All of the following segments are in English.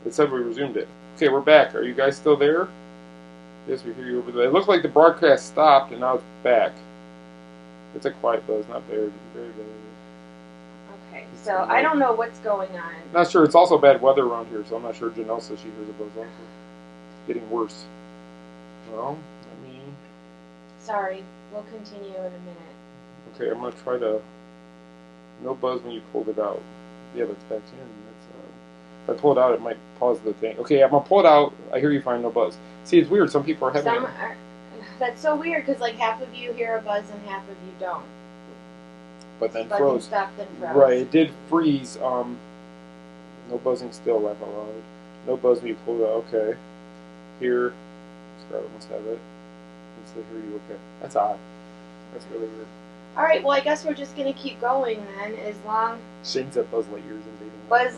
It said we resumed it. Okay, we're back. Are you guys still there? Yes, we hear you over there. It looks like the broadcast stopped and now it's back. It's a quiet buzz, not very bad. Okay, so I don't know what's going on. Not sure. It's also bad weather around here, so I'm not sure. Janelle says she hears a buzz also. Getting worse. Well, I mean... Sorry, we'll continue in a minute. Okay, I'm going to try to... No buzz when you pulled it out. Yeah, that's back in. If I pull it out, it might pause the thing. Okay, I'm going to pull it out. I hear you fine, no buzz. See, it's weird. Some people are having... That's so weird, because like half of you hear a buzz and half of you don't. But then froze. Stuff, then froze. Right, it did freeze. No buzzing still, laugh out loud. No buzz when you pull it out. Okay. Here. Scarlett must have it. Let's hear you. Okay. That's odd. That's really weird. Alright, well I guess we're just going to keep going then, as long... Shane said Buzz Lightyear's invading. Buzz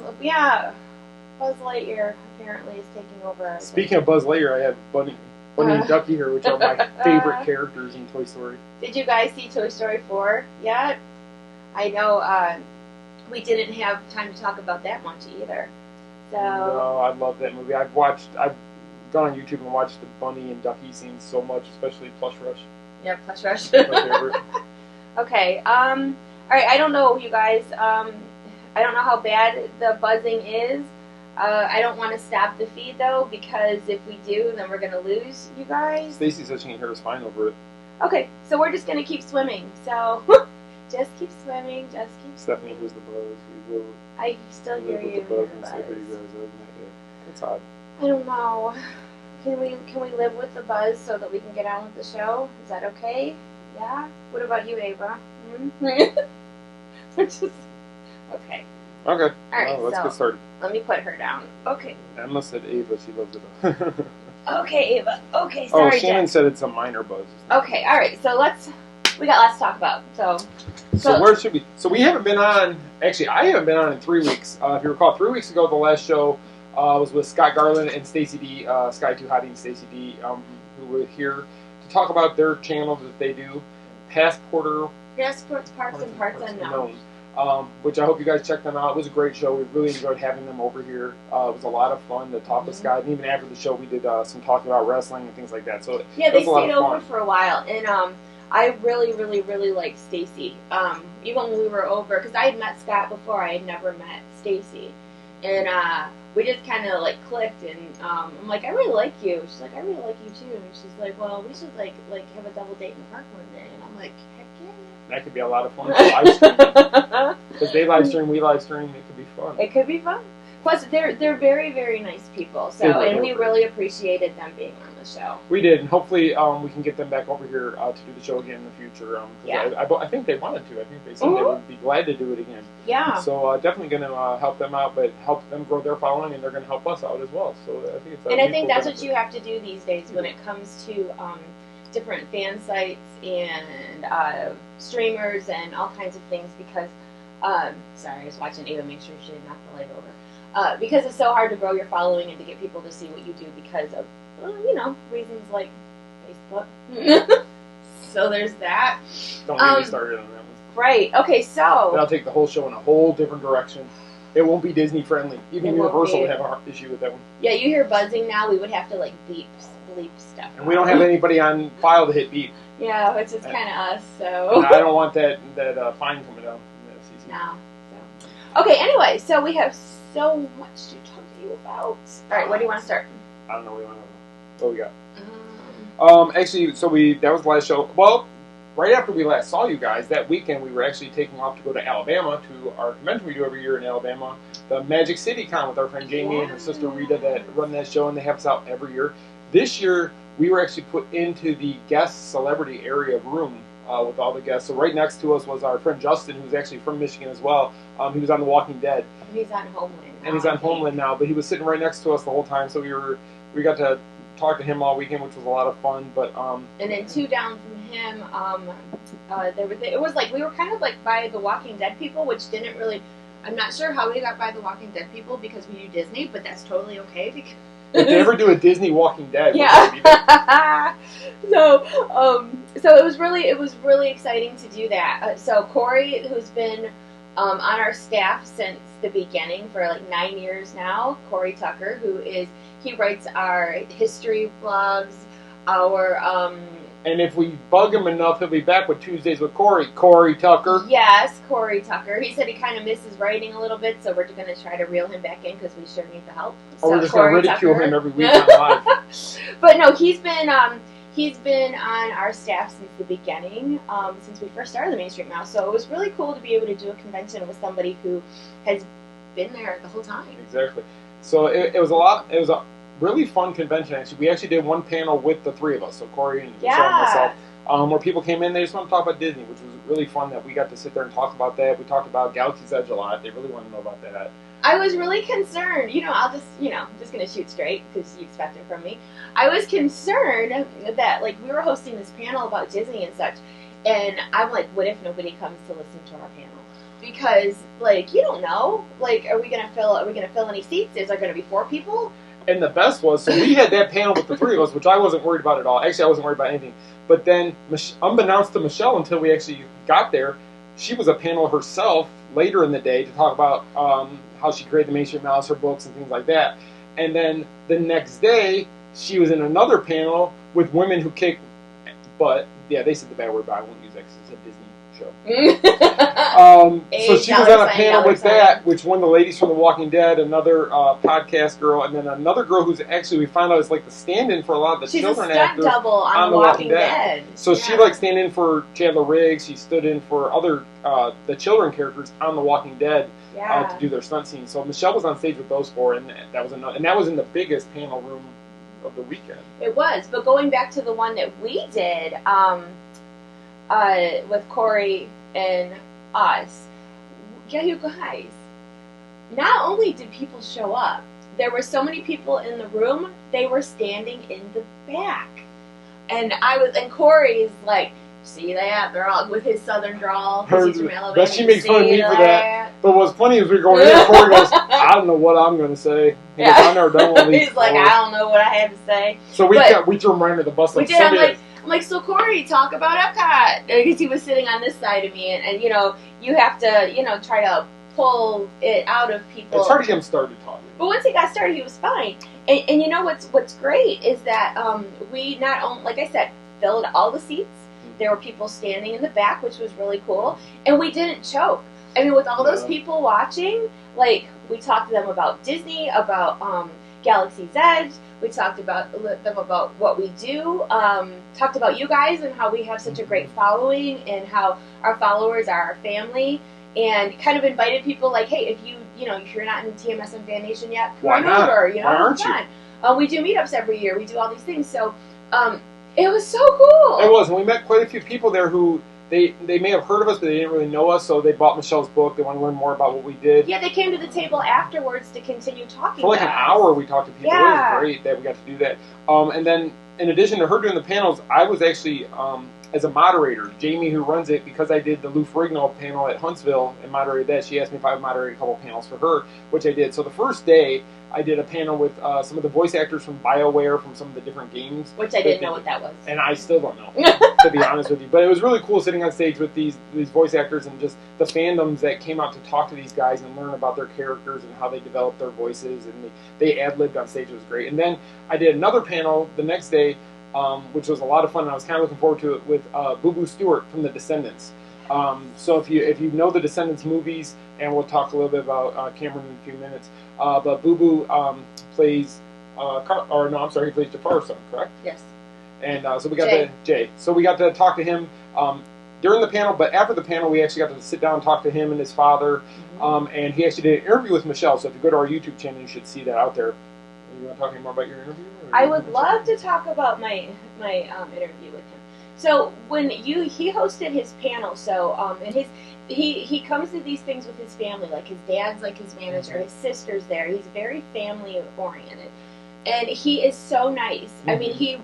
Lightyear apparently is taking over. Speaking of Buzz Lightyear, I have Bunny and Ducky here, which are my favorite characters in Toy Story. Did you guys see Toy Story 4 yet? I know we didn't have time to talk about that much either. So no, I love that movie. I've gone on YouTube and watched the Bunny and Ducky scenes so much, especially Plush Rush. Yeah, Plush Rush. My favorite. Okay. Alright, I don't know, you guys. I don't know how bad the buzzing is. I don't want to stop the feed though, because if we do, then we're going to lose you guys. Stacy says she can hear us fine over it. Okay, so we're just going to keep swimming. So, just keep swimming, just keep Stephanie hears the buzz. We will I still hear you. With the buzz and say, hey, you guys, it's odd. I don't know. Can we live with the buzz so that we can get on with the show? Is that okay? Yeah? What about you, Ava? We're just... Okay. Okay. Alright, let's get started. Let me put her down. Okay. Emma said Ava, she loves it. Okay, Ava. Okay, sorry. Oh, Shannon said it's a minor buzz. Okay, alright, so we got lots to talk about. So where should we? So we haven't been on, actually I haven't been on in 3 weeks. If you recall, 3 weeks ago the last show was with Scott Garland and Stacey D, Sky Too Hottie and Stacey D, who were here to talk about their channel that they do, Passports, Parts, and Parts Unknown. Which I hope you guys check them out. It was a great show. We really enjoyed having them over here. It was a lot of fun to talk with Scott. And even after the show, we did some talking about wrestling and things like that. So yeah, they stayed over for a while. And I really, really, really liked Stacey. Even when we were over, because I had met Scott before. I had never met Stacey. And we just kind of like clicked. And I'm like, I really like you. She's like, I really like you too. And she's like, well, we should like have a double date in the park one day. And I'm like, heck yeah. That could be a lot of fun. Live stream. Because they live stream, we live stream. It could be fun. It could be fun. Plus, they're very, very nice people. So, and we really appreciated them being on the show. We did, and hopefully we can get them back over here to do the show again in the future. Yeah. I think they wanted to. I think they said they would be glad to do it again. Yeah. So definitely going to help them out, but help them grow their following, and they're going to help us out as well. So I think it's. And I think that's what you have to do these days when it comes to different fan sites and streamers and all kinds of things, because sorry, I was watching Ava make sure she didn't knock the light over, because it's so hard to grow your following and to get people to see what you do because of reasons like Facebook. So there's that. Don't get me started on that one. Right, okay, so that'll take the whole show in a whole different direction. It won't be Disney friendly. Even Universal would have an issue with that one. Yeah, you hear buzzing now, we would have to like bleep stuff. And we don't have anybody on file to hit beep. Yeah, which is kind of us, so. And I don't want that fine coming down from the FCC. No. So. Okay, anyway, so we have so much to talk to you about. Alright, where do you want to start? I don't know what you want to know. What we got? Actually, that was the last show. Well, right after we last saw you guys, that weekend we were actually taking off to go to Alabama to our convention we do every year in Alabama, the Magic City Con with our friend Jamie and her sister Rita that run that show, and they have us out every year. This year, we were actually put into the guest celebrity area room with all the guests. So right next to us was our friend Justin, who's actually from Michigan as well. He was on The Walking Dead. He's on Homeland now. And he's on Homeland now, but he was sitting right next to us the whole time, so we got to talk to him all weekend, which was a lot of fun. But and then 2 down from him, it was like we were kind of like by the Walking Dead people, which didn't really. I'm not sure how we got by the Walking Dead people because we do Disney, but that's totally okay because. If they ever do a Disney Walking Dead, yeah. So it was really exciting to do that. So Corey, who's been on our staff since the beginning for like 9 years now. Corey Tucker, he writes our history blogs, our and if we bug him enough, he'll be back with Tuesdays with Corey Tucker. Yes, Corey Tucker. He said he kind of misses writing a little bit, so we're going to try to reel him back in because we sure need the help. Or we're just going to ridicule him every week on live. But no, he's been on our staff since the beginning, since we first started the Main Street Mouse. So it was really cool to be able to do a convention with somebody who has been there the whole time. Exactly. So it was a really fun convention, actually. We actually did one panel with the three of us, so Corey and Michelle and myself, where people came in, they just want to talk about Disney, which was really fun that we got to sit there and talk about that. We talked about Galaxy's Edge a lot. They really want to know about that. I was really concerned. I'm just going to shoot straight because you expect it from me. I was concerned that, like, we were hosting this panel about Disney and such, and I'm like, what if nobody comes to listen to our panel? Because, like, you don't know. Like, are we going to fill any seats? Is there going to be 4 people? And the best was, so we had that panel with the three of us, which I wasn't worried about at all. Actually, I wasn't worried about anything. But then, unbeknownst to Michelle, until we actually got there, she was a panel herself later in the day to talk about how she created the Main Street Mouse, her books, and things like that. And then the next day, she was in another panel with women who kick butt. Yeah, they said the bad word, but I won't use that because it's a Disney show. So she was on a panel with that, which one of the ladies from The Walking Dead, another podcast girl, and then another girl who's actually, we found out, is like the stand-in for a lot of the children actors. She's a stunt double on The Walking Dead. So she like stand in for Chandler Riggs. She stood in for other the children characters on The Walking Dead to do their stunt scenes. So Michelle was on stage with those 4, and that was in the biggest panel room of the weekend. It was, but going back to the one that we did with Corey and us, you guys, not only did people show up, there were so many people in the room, they were standing in the back. And Corey's like, see that? They're all with his southern drawl. But she makes fun of me for that. But what's funny is we were going in, Corey goes, I don't know what I'm going to say. He goes, I've never done one of these He's like, I don't know what I have to say. So we threw him right under the bus. We did. I'm like, so Corey, talk about Epcot. Because he was sitting on this side of me. And you have to, try to pull it out of people. It's hard to get him started talking. But once he got started, he was fine. And you know what's great is that we not only, like I said, filled all the seats. There were people standing in the back, which was really cool. And we didn't choke. I mean, with all those people watching, like, we talked to them about Disney, about Galaxy's Edge. We talked about them about what we do. Talked about you guys and how we have such a great following and how our followers are our family. And kind of invited people like, hey, if you're not in TMSM Fan Nation yet, come on over. Why aren't you? We do meetups every year. We do all these things. So it was so cool. It was. And we met quite a few people there who they may have heard of us, but they didn't really know us. So they bought Michelle's book. They want to learn more about what we did. Yeah, they came to the table afterwards to continue talking. For like an hour, we talked to people. Yeah. It was great that we got to do that. And then, in addition to her doing the panels, I was actually as a moderator. Jamie, who runs it, because I did the Lou Ferrigno panel at Huntsville and moderated that, she asked me if I would moderate a couple panels for her, which I did. So the first day, I did a panel with some of the voice actors from BioWare, from some of the different games. Which I didn't know what that was. And I still don't know, to be honest with you. But it was really cool sitting on stage with these voice actors and just the fandoms that came out to talk to these guys and learn about their characters and how they developed their voices. And they ad-libbed on stage. It was great. And then I did another panel the next day, which was a lot of fun. And I was kind of looking forward to it with BooBoo Stewart from the Descendants. So if you know the Descendants movies, and we'll talk a little bit about Cameron in a few minutes, but BooBoo plays, he plays Jafar's son, correct? Yes. And so we got Jay. So we got to talk to him during the panel, but after the panel, we actually got to sit down and talk to him and his father, and he actually did an interview with Michelle. So if you go to our YouTube channel, you should see that out there. You want to talk any more about your interview? I would love to talk about my interview with him. So when he hosted his panel, and he comes to these things with his family, like his dad's like his manager, his sister's there. He's very family oriented, and he is so nice. Mm-hmm. I mean, he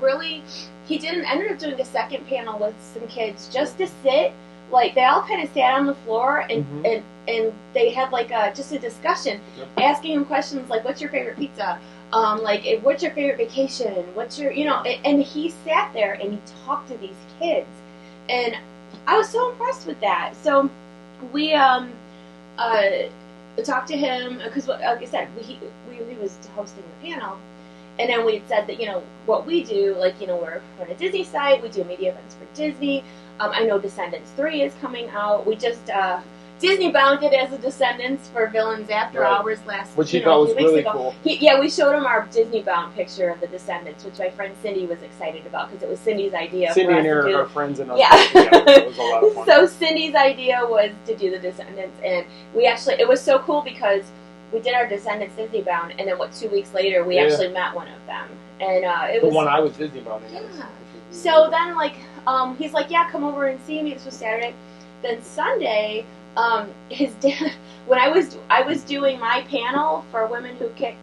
ended up doing a second panel with some kids just to sit. Like, they all kind of sat on the floor and they had like just a discussion, asking him questions like, "What's your favorite pizza?" What's your favorite vacation? What's your, and he sat there and he talked to these kids, and I was so impressed with that. So we, talked to him because, like I said, he was hosting the panel, and then we had said that what we do, like we're on a Disney site, we do media events for Disney. I know Descendants 3 is coming out. We just Disney bounded as a Descendants for Villains After Hours last, which he thought was really ago. cool. We showed him our Disney bound picture of the Descendants, which my friend Cindy was excited about because it was Cindy's idea. Cindy for us and Eric to do. are friends and us. Yeah. Together, so it was a lot of fun. So Cindy's idea was to do the Descendants, and it was so cool because we did our Descendants Disney bound, and then 2 weeks later we actually met one of them, and it was the one I was Disney bounding. Yeah. So then he's like, yeah, come over and see me. This was Saturday. Then Sunday, his dad, when I was doing my panel for Women Who Kick,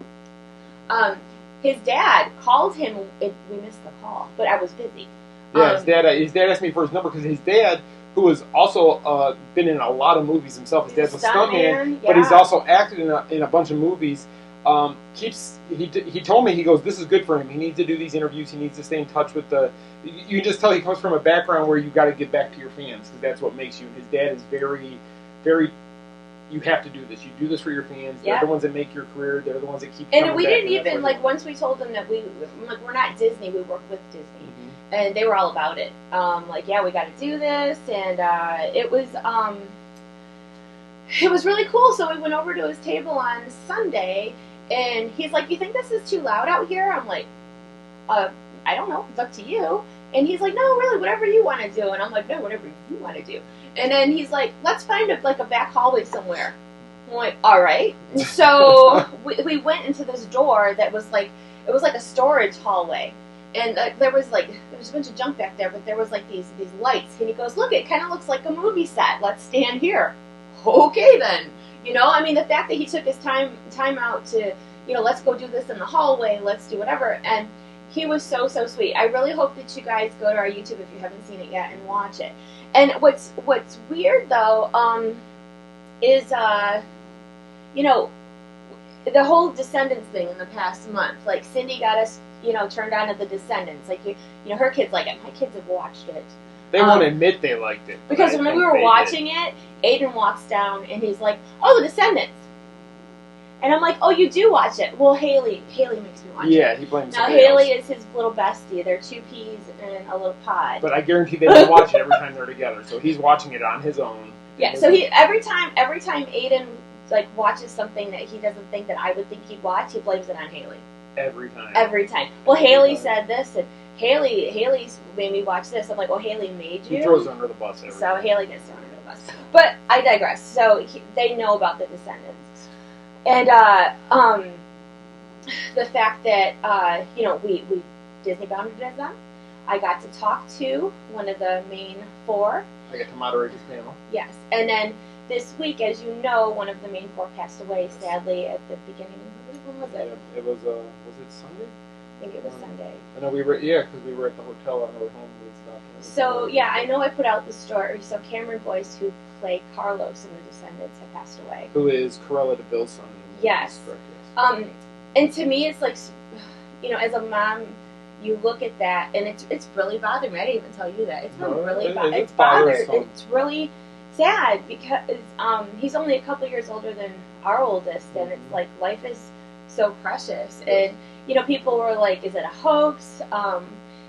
his dad called him. We missed the call, but I was busy. Yeah, his dad asked me for his number because his dad, who has also been in a lot of movies himself, his dad's a stuntman, but he's also acted in a bunch of movies. He told me, he goes, this is good for him. He needs to do these interviews. He needs to stay in touch with you can just tell he comes from a background where you got to give back to your fans because that's what makes you. And his dad is very, very. You have to do this. You do this for your fans. They're the ones that make your career. They're the ones that keep. And we didn't even once we told them that we're not Disney. We work with Disney, and they were all about it. Yeah, we got to do this, and it was really cool. So we went over to his table on Sunday. And he's like, you think this is too loud out here? I'm like, I don't know. It's up to you. And he's like, no, really, whatever you want to do. And I'm like, no, whatever you want to do. And then he's like, let's find a back hallway somewhere. I'm like, all right. So we went into this door that was it was like a storage hallway. And there was a bunch of junk back there, but there was these lights. And he goes, look, it kind of looks like a movie set. Let's stand here. Okay, then. The fact that he took his time out to, let's go do this in the hallway, let's do whatever, and he was so sweet. I really hope that you guys go to our YouTube if you haven't seen it yet and watch it. And what's weird though, is the whole Descendants thing in the past month. Cindy got us, turned on to the Descendants. Her kids like it. My kids have watched it. They won't admit they liked it. Because when we were watching it, Aiden walks down and he's like, oh, the Descendants. And I'm like, oh, you do watch it. Well, Haley makes me watch it. Yeah, he blames Now, Haley is his little bestie. They're two peas in a little pod. But I guarantee they don't watch it every time they're together. So he's watching it on his own. Yeah, so every time Aiden watches something that he doesn't think that I would think he'd watch, he blames it on Haley. Every time. Every time. Well, Haley said this, and Haley's made me watch this. I'm like, well, Haley made you. He throws her under the bus. So Haley gets thrown under the bus. But I digress. So they know about the Descendants, and the fact that we Disney bounded as them. I got to talk to one of the main four. I get to moderate his panel. Yes, and then this week, as you know, one of the main four passed away sadly at the beginning. When was it? It was it Sunday? I think it was Sunday. I know because we were at the hotel on our way home. So, yeah, I know I put out the story. So Cameron Boyce, who played Carlos in The Descendants, had passed away. Who is Corella DeVille's son. Yes. Correct, yes. And to me, it's as a mom, you look at that, and it's really bothering me. I didn't even tell you that. It's really bothering. It's bothered. It's really sad because he's only a couple years older than our oldest, and it's like life is so precious. And people were like, "Is it a hoax?"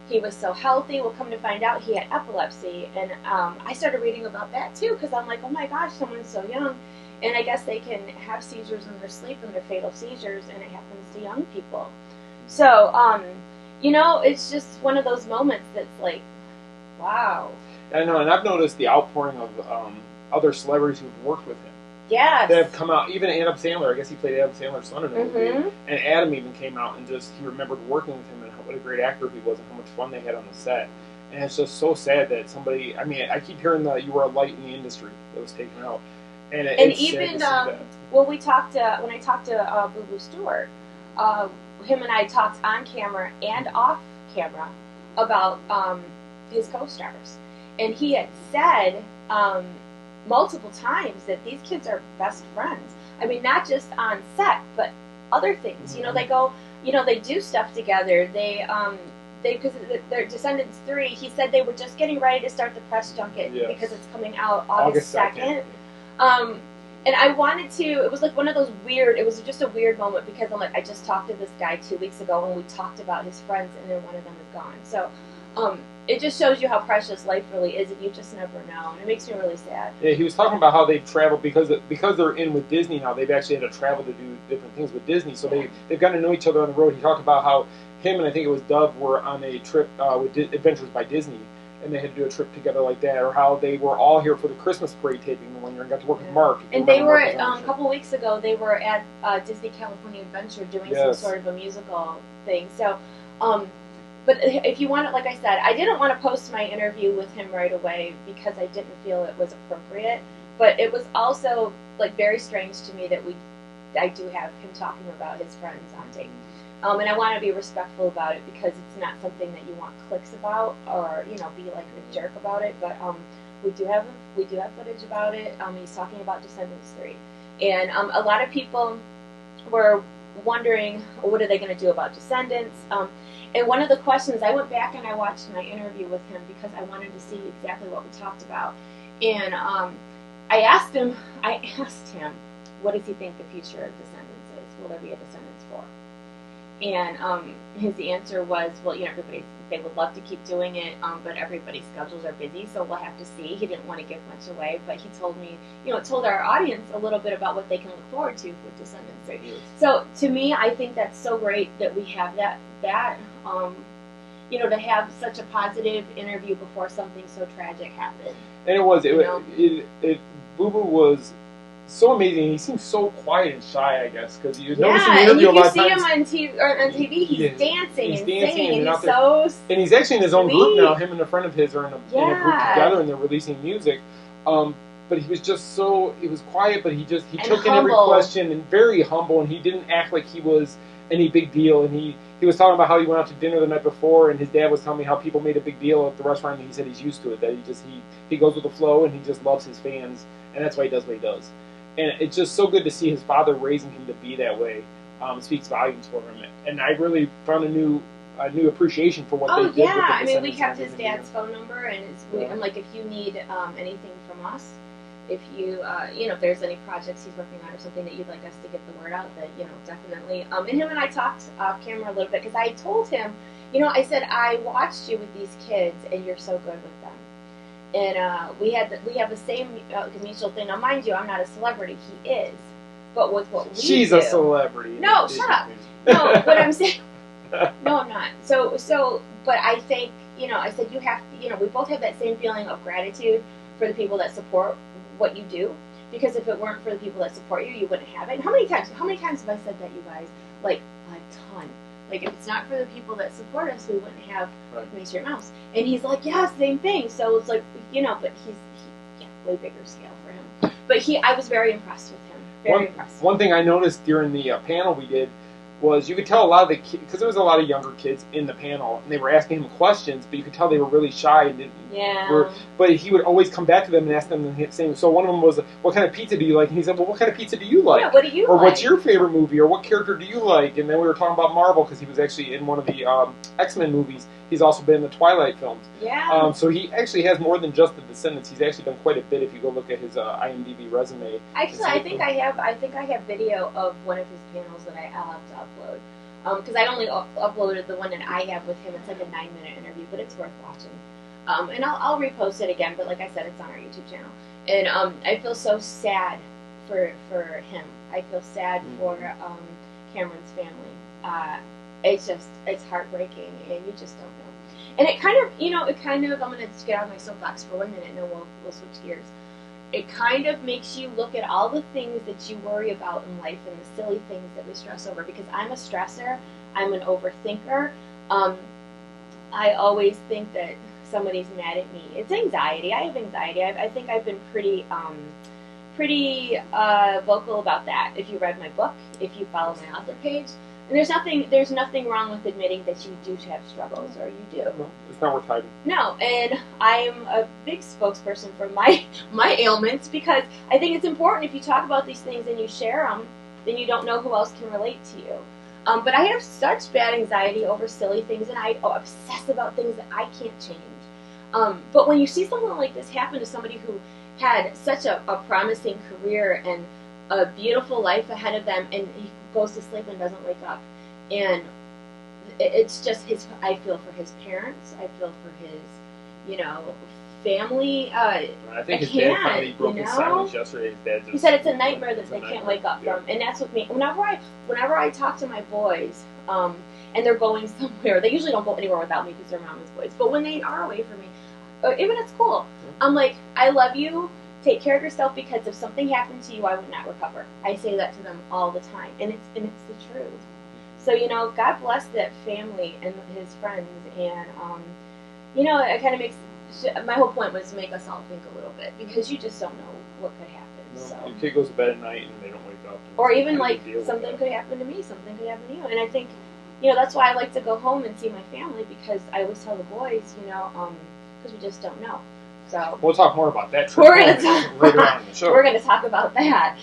He was so healthy. Well, come to find out, he had epilepsy, and I started reading about that too because I'm like, "Oh my gosh, someone's so young." And I guess they can have seizures in their sleep, and they're fatal seizures, and it happens to young people. So, it's just one of those moments that's like, wow. I know, and I've noticed the outpouring of other celebrities who've worked with him. Yes. That have come out. Even Adam Sandler, I guess he played Adam Sandler's son in the movie. And Adam even came out and he remembered working with him and what a great actor he was and how much fun they had on the set. And it's just so sad that somebody, I keep hearing that you were a light in the industry that was taken out. And even, when I talked to BooBoo Stewart, him and I talked on camera and off camera about his co-stars. And he had said multiple times that these kids are best friends. I mean, not just on set, but other things. They go, they do stuff together. Because they're Descendants 3, he said they were just getting ready to start the press junket because it's coming out August 2nd. And I wanted to, it was like one of those weird, it was just a weird moment because I'm like, I just talked to this guy 2 weeks ago and we talked about his friends and then one of them is gone. So it just shows you how precious life really is and you just never know. And it makes me really sad. Yeah, he was talking about how they've traveled because they're in with Disney now. They've actually had to travel to do different things with Disney. So they've gotten to know each other on the road. He talked about how him and I think it was Dove were on a trip with Adventures by Disney. And they had to do a trip together like that, or how they were all here for the Christmas parade taping the one year and got to work with Mark. And they were, a couple of weeks ago, they were at Disney California Adventure doing some sort of a musical thing. So, but if you want it, like I said, I didn't want to post my interview with him right away because I didn't feel it was appropriate. But it was also like very strange to me that I do have him talking about his friends on tape. And I want to be respectful about it because it's not something that you want clicks about or, you know, be like a jerk about it. But we do have footage about it. He's talking about Descendants 3. And a lot of people were wondering, what are they going to do about Descendants? And one of the questions, I went back and I watched my interview with him because I wanted to see exactly what we talked about. And I asked him, what does he think the future of Descendants is? Will there be a Descendants 4? And his answer was, well, you know, they would love to keep doing it, but everybody's schedules are busy, so we'll have to see. He didn't want to give much away, but he told me, you know, told our audience a little bit about what they can look forward to with Descendants. So to me, I think that's so great that we have that you know, to have such a positive interview before something so tragic happened. And BooBoo was so amazing. He seems so quiet and shy, I guess, because you notice in the interview a lot of times. Yeah, and you see him on TV. He's dancing and singing, and and he's actually in his own group now. Him and a friend of his are in a group together, and they're releasing music. But he was just he was quiet, but he took in every question and very humble, and he didn't act like he was any big deal. And he was talking about how he went out to dinner the night before, and his dad was telling me how people made a big deal at the restaurant, and he said he's used to it. That he goes with the flow, and he just loves his fans, and that's why he does what he does. And it's just so good to see his father raising him to be that way. It speaks volumes for him. And I really found a new appreciation for what they did. Oh, yeah. I mean, we kept his dad's phone number. And like, if you need anything from us, if you, you know, if there's any projects he's working on or something that you'd like us to get the word out, that, you know, definitely. And him and I talked off camera a little bit because I told him, you know, I said, I watched you with these kids and you're so good with them. And we have the same mutual thing. Now, mind you, I'm not a celebrity. He is. But with what we She's a celebrity. No, shut up. No, but I'm saying... No, I'm not. So, but I think, you know, I said you have to, you know, we both have that same feeling of gratitude for the people that support what you do. Because if it weren't for the people that support you, you wouldn't have it. And how many times have I said that, you guys? Like, a ton. Like, if it's not for the people that support us, we wouldn't have Main Street Mouse. And he's like, yeah, same thing. So it's like, you know, but he's way bigger scale for him. But I was very impressed with him. Very impressed. One thing I noticed during the panel we did was you could tell a lot of the kids, because there was a lot of younger kids in the panel, and they were asking him questions, but you could tell they were really shy and didn't. Yeah. But he would always come back to them and ask them the same. So one of them was, "What kind of pizza do you like?" And he said, "Well, what kind of pizza do you like? Yeah, what do you or like? What's your favorite movie? Or what character do you like?" And then we were talking about Marvel because he was actually in one of the X-Men movies. He's also been in the Twilight films. Yeah. So he actually has more than just the Descendants. He's actually done quite a bit. If you go look at his IMDb resume. Actually, I think I have video of one of his panels that I'll have to upload. Because I only uploaded the one that I have with him. It's like a 9-minute interview, but it's worth watching. And I'll repost it again. But like I said, it's on our YouTube channel. And I feel so sad for him. I feel sad for Cameron's family. It's heartbreaking, and you just don't know. And it kind of, I'm going to get out of my soapbox for 1 minute, and then we'll switch gears. It kind of makes you look at all the things that you worry about in life and the silly things that we stress over. Because I'm a stressor. I'm an overthinker. I always think that somebody's mad at me. It's anxiety. I have anxiety. I think I've been pretty vocal about that. If you read my book, if you follow my author page. And there's nothing wrong with admitting that you do have struggles, or you do. No, it's not worth hiding. No, and I'm a big spokesperson for my ailments, because I think it's important if you talk about these things and you share them, then you don't know who else can relate to you. But I have such bad anxiety over silly things, and I obsess about things that I can't change. But when you see something like this happen to somebody who had such a promising career and a beautiful life ahead of them, and he goes to sleep and doesn't wake up. And it's just I feel for his parents. I feel for his, family. I think his dad finally broke his silence yesterday. His dad he said it's a nightmare that they can't wake up from, and that's with me. Whenever I talk to my boys, and they're going somewhere, they usually don't go anywhere without me because they're mama's boys. But when they are away from me, even at school, I'm like, I love you. Take care of yourself, because if something happened to you, I would not recover. I say that to them all the time, and it's the truth. So God bless that family and his friends, and it kind of makes. My whole point was to make us all think a little bit, because you just don't know what could happen. No, so your kid goes to bed at night and they don't wake up. Or even like something could happen to me, something could happen to you, and I think that's why I like to go home and see my family, because I always tell the boys, because we just don't know. So we'll talk more about that we're gonna talk later on in the show. We're going to talk about that.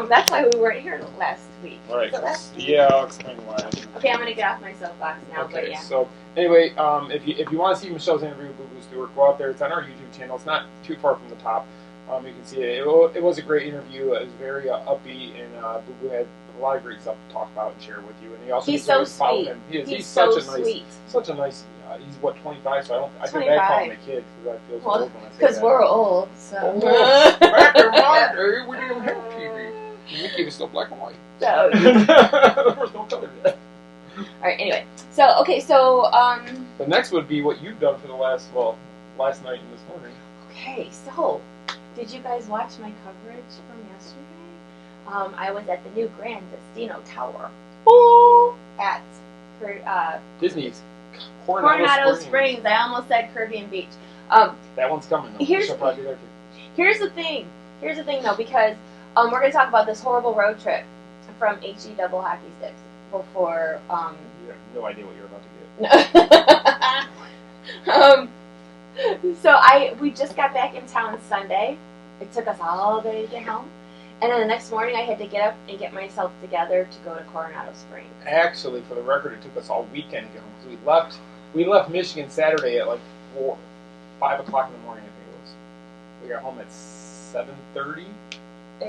That's why we weren't here last week. Right. So I'll explain why. Okay, I'm going to get off my soapbox now. Okay. But yeah. So anyway, if you want to see Michelle's interview with BooBoo Stewart, go out there. It's on our YouTube channel. It's not too far from the top. You can see it. It was a great interview. It was very upbeat, and BooBoo had a lot of great stuff to talk about and share with you. And he also he's so sweet. Him. He's so such a nice, such a nice. He's 25, so I feel 25. bad calling him a kid because I feel so old when I say that. Because we're old, so. Back in my day, we didn't have TV. Mickey was still black and white. So. There was no color yet. All right. Anyway, so The next would be what you've done for the last night and this morning. Okay, so did you guys watch my coverage from yesterday? I was at the new Gran Destino Tower. At Disney's Coronado Springs. I almost said Caribbean Beach. That one's coming though. Here's the thing though, because we're going to talk about this horrible road trip from HE double hockey sticks before. You have no idea what you're about to get. So we just got back in town Sunday. It took us all day to get home. And then the next morning, I had to get up and get myself together to go to Coronado Springs. Actually, for the record, it took us all weekend to get home, because we left Michigan Saturday at like 5 o'clock in the morning, I think it was. We got home at 7:30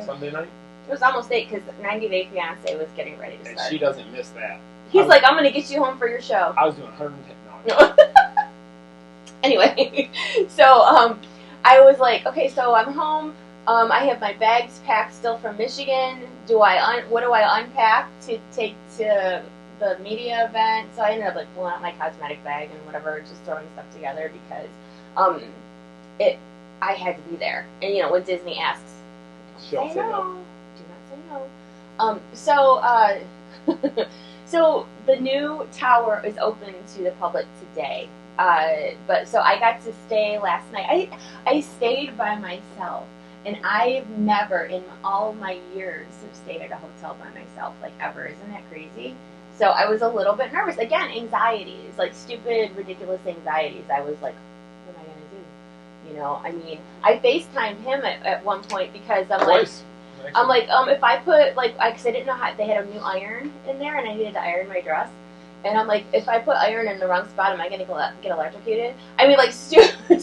Sunday night. It was almost 8 because 90 Day Fiancé was getting ready to start. And she doesn't miss that. He's like, I'm going to get you home for your show. I was doing 110. No. Anyway, so I was like, okay, so I'm home. I have my bags packed still from Michigan. What do I unpack to take to the media event? So I ended up like pulling out my cosmetic bag and whatever, just throwing stuff together because I had to be there. And when Disney asks, She'll say no. Do not say no. So the new tower is open to the public today. But so I got to stay last night. I stayed by myself. And I've never, in all of my years, stayed at a hotel by myself, like ever. Isn't that crazy? So I was a little bit nervous. Again, anxieties, like stupid, ridiculous anxieties. I was like, what am I going to do? I FaceTimed him at one point because I'm like, if I put, because I didn't know how, they had a new iron in there and I needed to iron my dress. And I'm like, if I put iron in the wrong spot, am I going to get electrocuted? I mean, like, stupid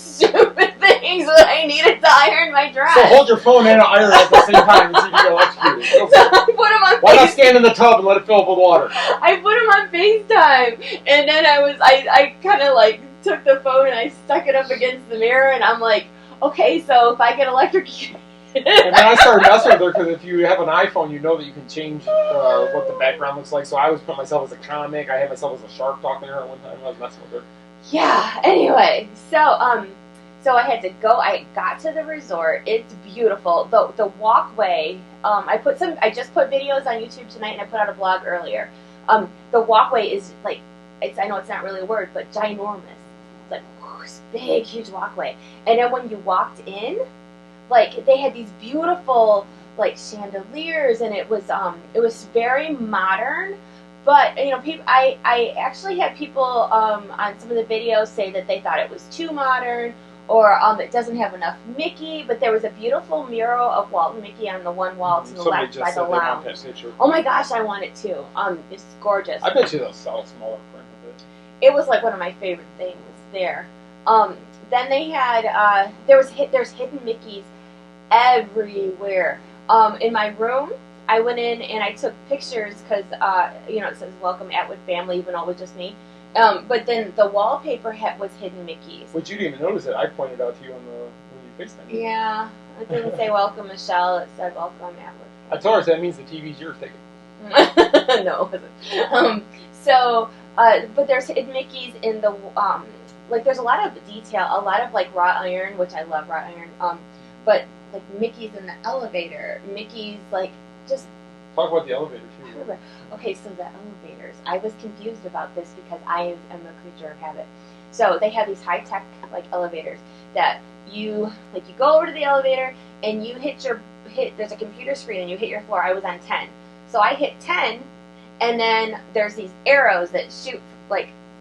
things that I needed to iron my dress. So hold your phone and iron at the same time and see if you get electrocuted. So I put him on Why not stand in the tub and let it fill up with water? I put him on FaceTime. And then I kind of, like, took the phone and I stuck it up against the mirror. And I'm like, okay, so if I get electrocuted. And then I started messing with her because if you have an iPhone, you know that you can change what the background looks like. So I always put myself as a comic. I had myself as a shark talking to her at one time. I was messing with her. Yeah. Anyway, so I had to go. I got to the resort. It's beautiful. The walkway. I just put videos on YouTube tonight, and I put out a blog earlier. The walkway is like, I know it's not really a word, but ginormous. It's like this big, huge walkway. And then when you walked in, like, they had these beautiful, like, chandeliers, and it was very modern, but, people, I actually had people, on some of the videos say that they thought it was too modern, or, it doesn't have enough Mickey, but there was a beautiful mural of Walt and Mickey on the one wall to the left by the lounge. Oh my gosh, I want it too. It's gorgeous. I bet you they'll sell a smaller print of it. It was, like, one of my favorite things there. Then they had, there's hidden Mickeys everywhere. In my room, I went in and I took pictures because, it says welcome Atwood family, even though it was just me. But then the wallpaper was hidden Mickey's. Which you didn't even notice it. I pointed out to you when you FaceTimed me. Yeah. It didn't say welcome Michelle. It said welcome Atwood. I told her that means the TV's yours. Take it. No, it wasn't. But there's hidden Mickey's in the, there's a lot of detail, a lot of, wrought iron, which I love wrought iron, but, Mickey's in the elevator. Mickey's, just... Talk about the elevator, too. Okay, so the elevators. I was confused about this because I am a creature of habit. So they have these high-tech, elevators that you go over to the elevator and you there's a computer screen and you hit your floor. I was on 10. So I hit 10, and then there's these arrows that shoot,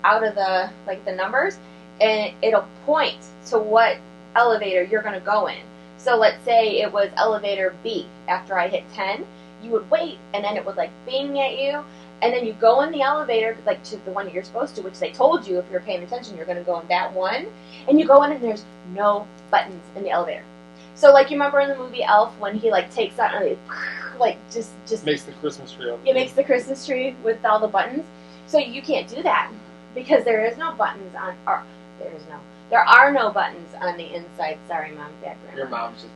out of the, the numbers, and it'll point to what elevator you're going to go in. So let's say it was elevator B after I hit 10. You would wait, and then it would, bing at you, and then you go in the elevator, to the one that you're supposed to, which they told you, if you're paying attention, you're going to go in that one, and you go in, and there's no buttons in the elevator. So, you remember in the movie Elf, when he, takes out, and just... Makes the Christmas tree up. It makes the Christmas tree with all the buttons. So you can't do that, because there is no buttons on... There are no buttons on the inside. Sorry, Mom, Dad, Grandma. Your mom's just...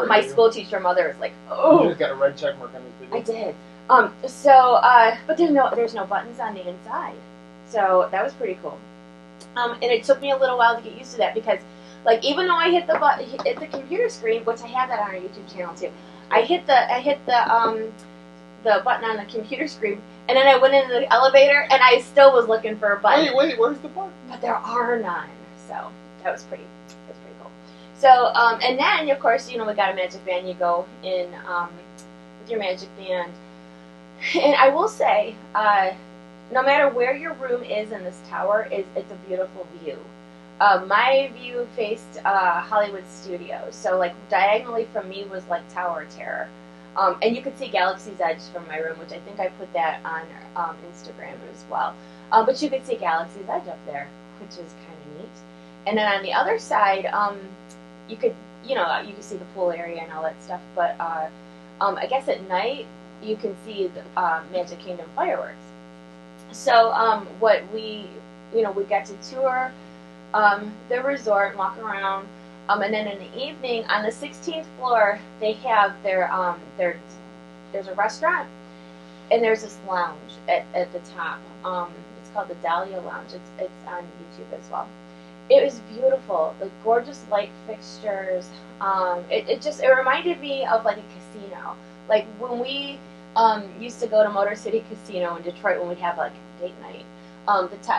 My school teacher mother is like, oh... You just got a red check mark on this video. I did. But there's no buttons on the inside. So that was pretty cool. And it took me a little while to get used to that because, even though I hit the computer screen, which I have that on our YouTube channel too, I hit the button on the computer screen, and then I went into the elevator, and I still was looking for a button. Wait, where's the button? But there are none. So that was pretty cool. So and then of course we got a magic band. You go in with your magic band, and I will say, no matter where your room is in this tower, it's a beautiful view. My view faced Hollywood Studios, so diagonally from me was Tower of Terror, and you could see Galaxy's Edge from my room, which I think I put that on Instagram as well. But you could see Galaxy's Edge up there, which is kind of neat. And then on the other side, you could see the pool area and all that stuff. But I guess at night you can see the Magic Kingdom fireworks. So we got to tour the resort and walk around. And then in the evening, on the 16th floor, they have there's a restaurant, and there's this lounge at the top. It's called the Dahlia Lounge. It's on YouTube as well. It was beautiful, gorgeous light fixtures. It reminded me of a casino. When we used to go to Motor City Casino in Detroit when we'd have date night.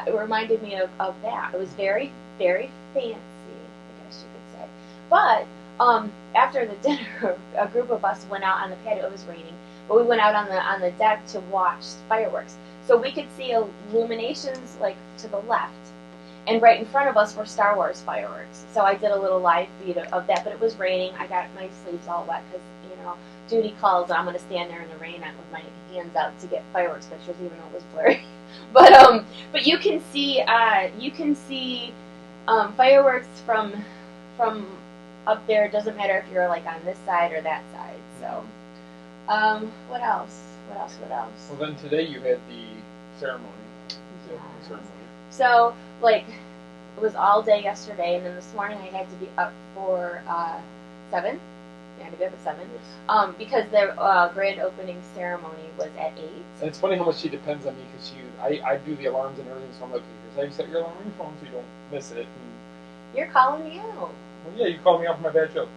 It reminded me of that. It was very, very fancy, I guess you could say. But after the dinner, a group of us went out on the patio. It was raining, but we went out on the deck to watch fireworks. So we could see illuminations to the left. And right in front of us were Star Wars fireworks. So I did a little live feed of that, but it was raining. I got my sleeves all wet because, duty calls. I'm going to stand there in the rain with my hands out to get fireworks pictures, even though it was blurry. But you can see fireworks from up there. It doesn't matter if you're on this side or that side. So, what else? Well, then today you had the ceremony. So, it was all day yesterday, and then this morning I had to be up for 7. I had to be up at 7 because the grand opening ceremony was at 8. And it's funny how much she depends on me because I do the alarms and everything, so I'm like, here's how you set your alarm on your phone so you don't miss it. And you're calling me out. Well, yeah, you called me out for my bad joke.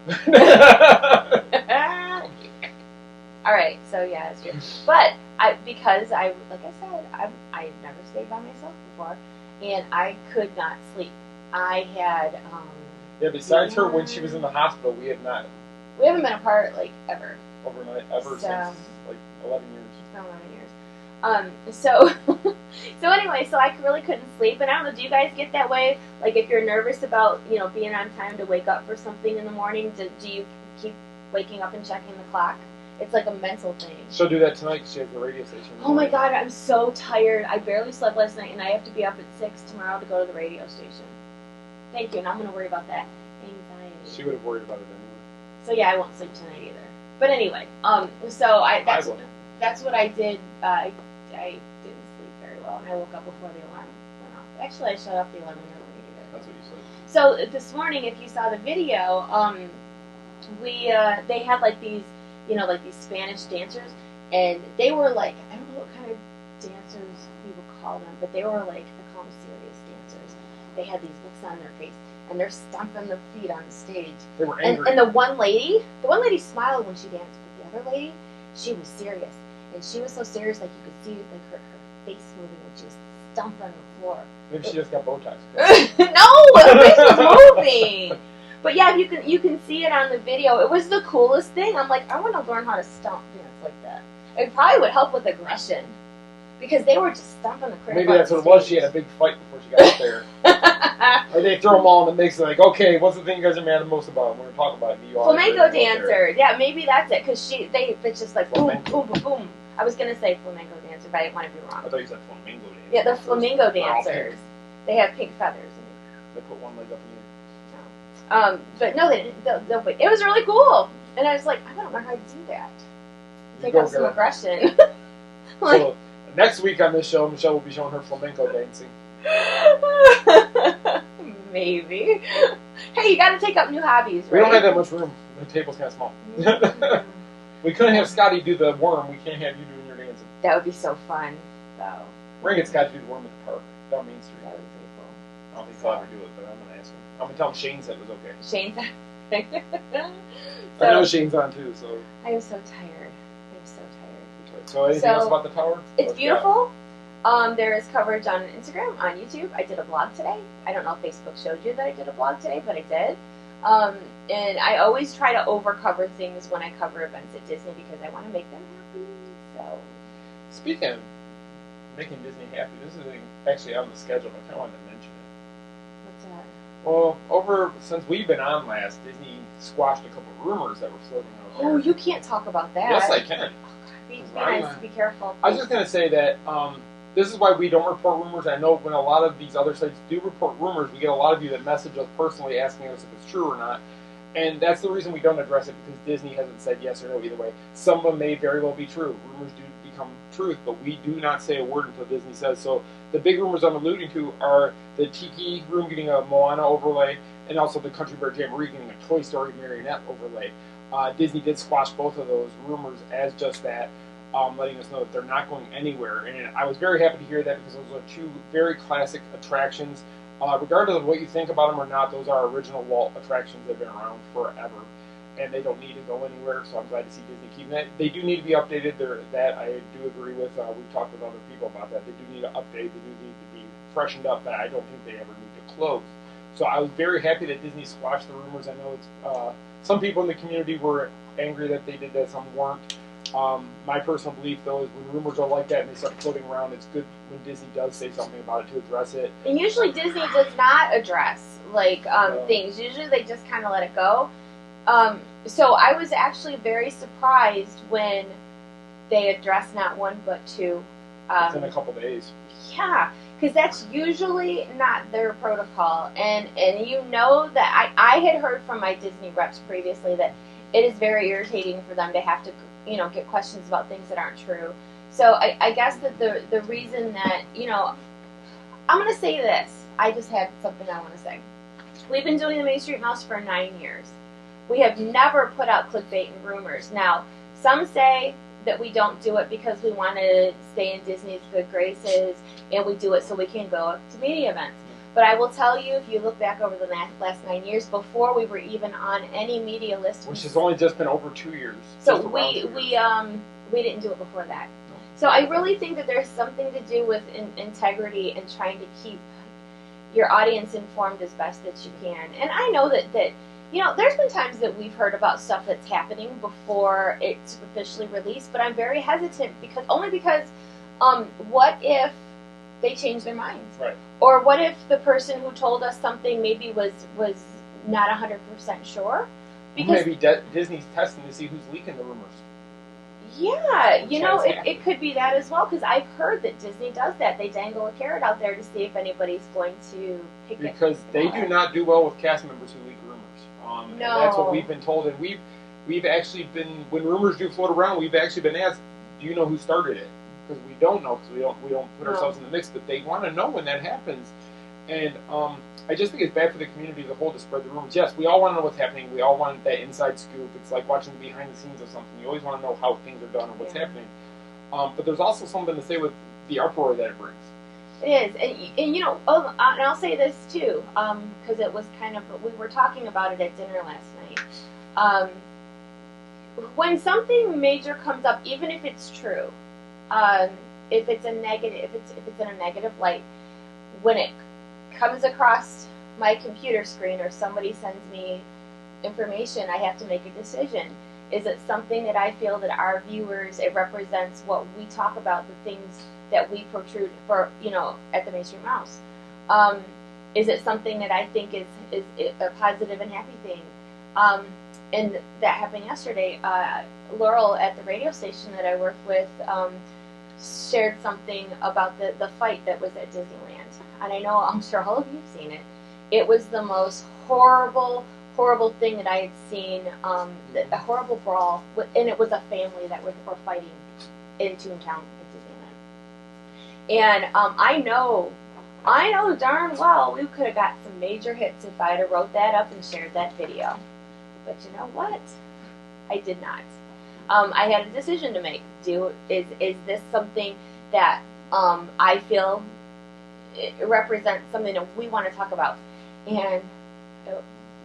All right, so yeah, it's true. But because I never stayed by myself before, and I could not sleep. I had yeah. Besides her, when she was in the hospital, we haven't been apart ever. Overnight, since 11 years. 11 years. So anyway, so I really couldn't sleep, and I don't know. Do you guys get that way? If you're nervous about being on time to wake up for something in the morning, do you keep waking up and checking the clock? It's a mental thing. She'll do that tonight because she has the radio station. Oh my God, I'm so tired. I barely slept last night, and I have to be up at 6 tomorrow to go to the radio station. Thank you, and I'm going to worry about that anxiety. She would have worried about it anyway. So yeah, I won't sleep tonight either. But anyway, so that's what I did. I didn't sleep very well, and I woke up before the alarm went off. Actually, I shut off the alarm earlier. That's what you said. So this morning, if you saw the video, they had like these, like these Spanish dancers, and they were like, I don't know what kind of dancers we would call them, but they were like, I call them serious dancers. They had these looks on their face, and they're stomping their feet on the stage. They were angry. And the one lady smiled when she danced, but the other lady, she was serious, and she was so serious, like you could see like her face moving when she was stomping on the floor. Maybe she just got Botox. No, her face was moving. But yeah, you can see it on the video. It was the coolest thing. I'm like, I want to learn how to stomp dance like that. It probably would help with aggression, because they were just stomping the crap. Maybe that's what it was. She had a big fight before she got up there. Or they throw them all in the mix. Like, okay, what's the thing you guys are mad the most about? We're gonna talk about it. Flamenco dancer. Yeah, maybe that's it. Because it's just like boom, boom, boom, boom. I was gonna say flamenco dancer, but I didn't want to be wrong. I thought you said flamingo dancer. Yeah, they're flamingo dancers. They have pink feathers. They put one leg up in the air. But no, they didn't. It was really cool, and I was like, I don't know how to do that. Take out some aggression. So next week on this show, Michelle will be showing her flamenco dancing. Maybe. Hey, you got to take up new hobbies, right? We don't have that much room. The table's kind of small. We couldn't have Scotty do the worm. We can't have you doing your dancing. That would be so fun, though. We're gonna get Scotty to do the worm at the park down Main Street. That would be pretty cool. I don't think he'll ever do it, but I'm gonna ask him. I'm gonna tell him Shane said it was okay. Shane said. I know Shane's on too, so. I am so tired. I'm so tired. So anything else about the tower? It's beautiful. There is coverage on Instagram, on YouTube. I did a blog today. I don't know if Facebook showed you that I did a blog today, but I did. And I always try to over-cover things when I cover events at Disney because I want to make them happy. So. Speaking of making Disney happy, this is actually on the schedule. I kind of wanted to mention it. What's that? Well, since we've been on last, Disney squashed a couple of rumors that were floating out there. Oh, you can't talk about that. Yes, I can. Be careful. I was just going to say that this is why we don't report rumors. I know when a lot of these other sites do report rumors, we get a lot of you that message us personally asking us if it's true or not. And that's the reason we don't address it, because Disney hasn't said yes or no either way. Some of them may very well be true. Rumors do become truth, but we do not say a word until Disney says so. The big rumors I'm alluding to are the Tiki room getting a Moana overlay, and also the Country Bear Jamboree getting a Toy Story marionette overlay. Disney did squash both of those rumors as just that, letting us know that they're not going anywhere. And I was very happy to hear that, because those are two very classic attractions. Regardless of what you think about them or not, those are original Walt attractions that have been around forever, and they don't need to go anywhere, so I'm glad to see Disney keeping that. They do need to be updated. That I do agree with. We've talked with other people about that. They do need to update. They do need to be freshened up, but I don't think they ever need to close. So I was very happy that Disney squashed the rumors. I know it's some people in the community were angry that they did that, some weren't. My personal belief, though, is when rumors are like that and they start floating around, it's good when Disney does say something about it to address it. And usually Disney does not address things. Usually they just kind of let it go. So I was actually very surprised when they addressed not one but two. Within a couple days. Yeah, because that's usually not their protocol. And you know that I had heard from my Disney reps previously that it is very irritating for them to have to get questions about things that aren't true. So I guess that the reason that, I'm going to say this. I just had something I want to say. We've been doing the Main Street Mouse for 9 years. We have never put out clickbait and rumors. Now, some say that we don't do it because we want to stay in Disney's good graces, and we do it so we can go to media events. But I will tell you, if you look back over the last 9 years, before we were even on any media list, which has only just been over 2 years. So we didn't do it before that. No. So I really think that there's something to do with integrity and trying to keep your audience informed as best that you can. And I know that there's been times that we've heard about stuff that's happening before it's officially released, but I'm very hesitant because what if they change their minds? Right. Or what if the person who told us something maybe was not 100% sure? Because maybe Disney's testing to see who's leaking the rumors. Yeah, it could be that as well, because I've heard that Disney does that. They dangle a carrot out there to see if anybody's going to pick it. Because they do not do well with cast members who leak rumors. No. And that's what we've been told. And we've actually been, when rumors do float around, we've actually been asked, do you know who started it? Because we don't know, because we don't put ourselves in the mix, but they want to know when that happens. And I just think it's bad for the community as a whole to spread the rumors. Yes, we all want to know what's happening. We all want that inside scoop. It's like watching behind the scenes of something. You always want to know how things are done and what's happening. But there's also something to say with the uproar that it brings. It is, and you know, and I'll say this too, because it was kind of, we were talking about it at dinner last night. When something major comes up, even if it's true, if it's a negative, if it's in a negative light, when it comes across my computer screen or somebody sends me information, I have to make a decision. Is it something that I feel that our viewers, it represents what we talk about, the things that we protrude for, you know, at the Mainstream Mouse? Is it something that I think is a positive and happy thing? And that happened yesterday. Laurel at the radio station that I work with shared something about the fight that was at Disneyland. And I know, I'm sure all of you have seen it. It was the most horrible thing that I had seen, a horrible brawl, and it was a family that were fighting in Toontown at Disneyland. And I know darn well we could have got some major hits if I'd have wrote that up and shared that video. But you know what? I did not. I had a decision to make. Is this something that I feel it represents something that we want to talk about? And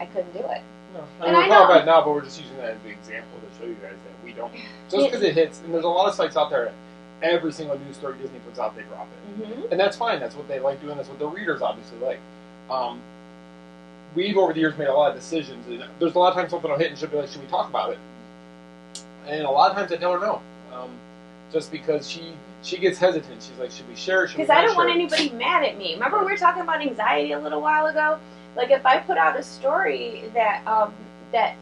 I couldn't do it. No, I mean, we're talking about it now, but we're just using that as the example to show you guys that we don't. Just because it hits, and there's a lot of sites out there that every single news story Disney puts out, they drop it. Mm-hmm. And that's fine. That's what they like doing. That's what their readers obviously like. We've, over the years, made a lot of decisions. And there's a lot of times something will hit and she'll be like, should we talk about it? And a lot of times I tell her no. Just because she gets hesitant. She's like, should we share it? Because I don't want anybody mad at me. Remember we were talking about anxiety a little while ago? Like, if I put out a story that that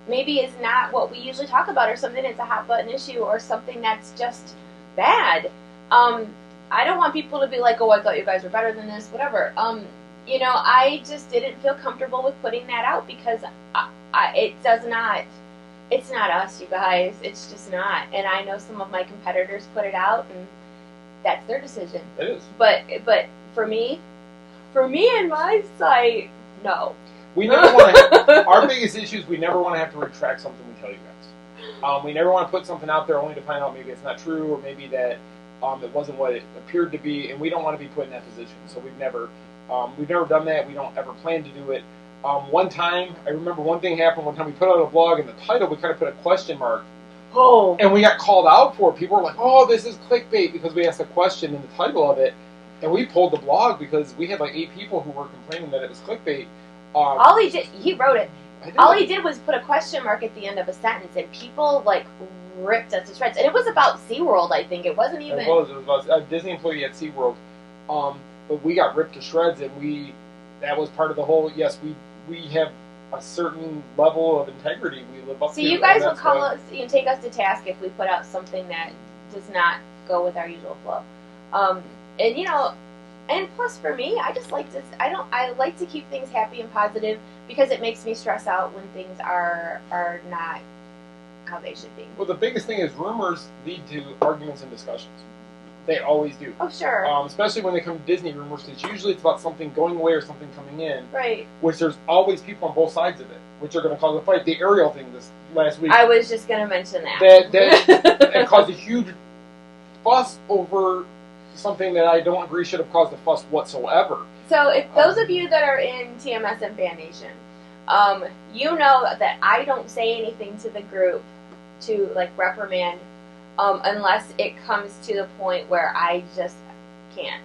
maybe is not what we usually talk about, or something that's a hot button issue, or something that's just bad, I don't want people to be like, oh, I thought you guys were better than this, whatever. You know, I just didn't feel comfortable with putting that out because it's not us, you guys. It's just not. And I know some of my competitors put it out, and that's their decision. It is. But for me and my site, no. We never want to. Our biggest issue is we never want to have to retract something we tell you guys. We never want to put something out there only to find out maybe it's not true, or maybe that it wasn't what it appeared to be, and we don't want to be put in that position. So we've never done that. We don't ever plan to do it. One time, I remember one thing happened. One time we put out a blog, and the title we kind of put a question mark. Oh. And we got called out for it. People were like, "Oh, this is clickbait," because we asked a question in the title of it. And we pulled the blog because we had like 8 people who were complaining that it was clickbait. All he did, he wrote it. All he did was put a question mark at the end of a sentence, and people like ripped us to shreds. And it was about SeaWorld, I think. It wasn't even. It was about a Disney employee at SeaWorld. But we got ripped to shreds, and that was part of the whole. Yes, we have a certain level of integrity we live up to. So you guys will call us, take us to task if we put out something that does not go with our usual flow. And you know, and plus for me, I just like to. I like to keep things happy and positive because it makes me stress out when things are not how they should be. Well, the biggest thing is rumors lead to arguments and discussions. They always do. Oh, sure. Especially when they come to Disney rumors, because usually it's about something going away or something coming in. Right. Which there's always people on both sides of it, which are going to cause a fight. The Ariel thing this last week. I was just going to mention that. That caused a huge fuss over something that I don't agree should have caused a fuss whatsoever. So if those of you that are in TMSM Fan Nation, you know that I don't say anything to the group to like reprimand unless it comes to the point where I just can't.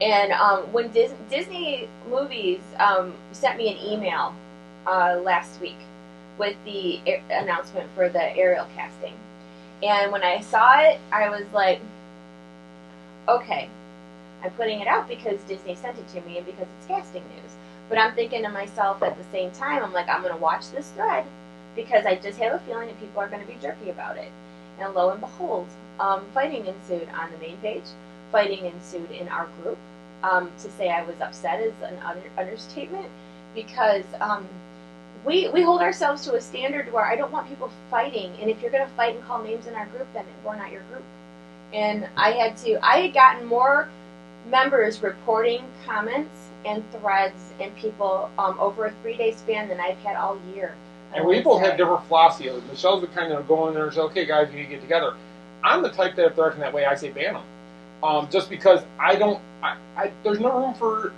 And when Disney Movies sent me an email last week with the announcement for the Ariel casting, and when I saw it, I was like, okay, I'm putting it out because Disney sent it to me and because it's casting news. But I'm thinking to myself at the same time, I'm like, I'm going to watch this thread because I just have a feeling that people are going to be jerky about it. And lo and behold, fighting ensued on the main page. Fighting ensued in our group. To say I was upset is an understatement because we hold ourselves to a standard where I don't want people fighting. And if you're going to fight and call names in our group, then we're not your group. And I had gotten more members reporting comments and threads and people over a 3-day span than I've had all year. And we both have different philosophy. Michelle's the kind of go in there and say, okay, guys, we need to get together. I'm the type that if they're acting that way, I say ban them. Just because there's no room for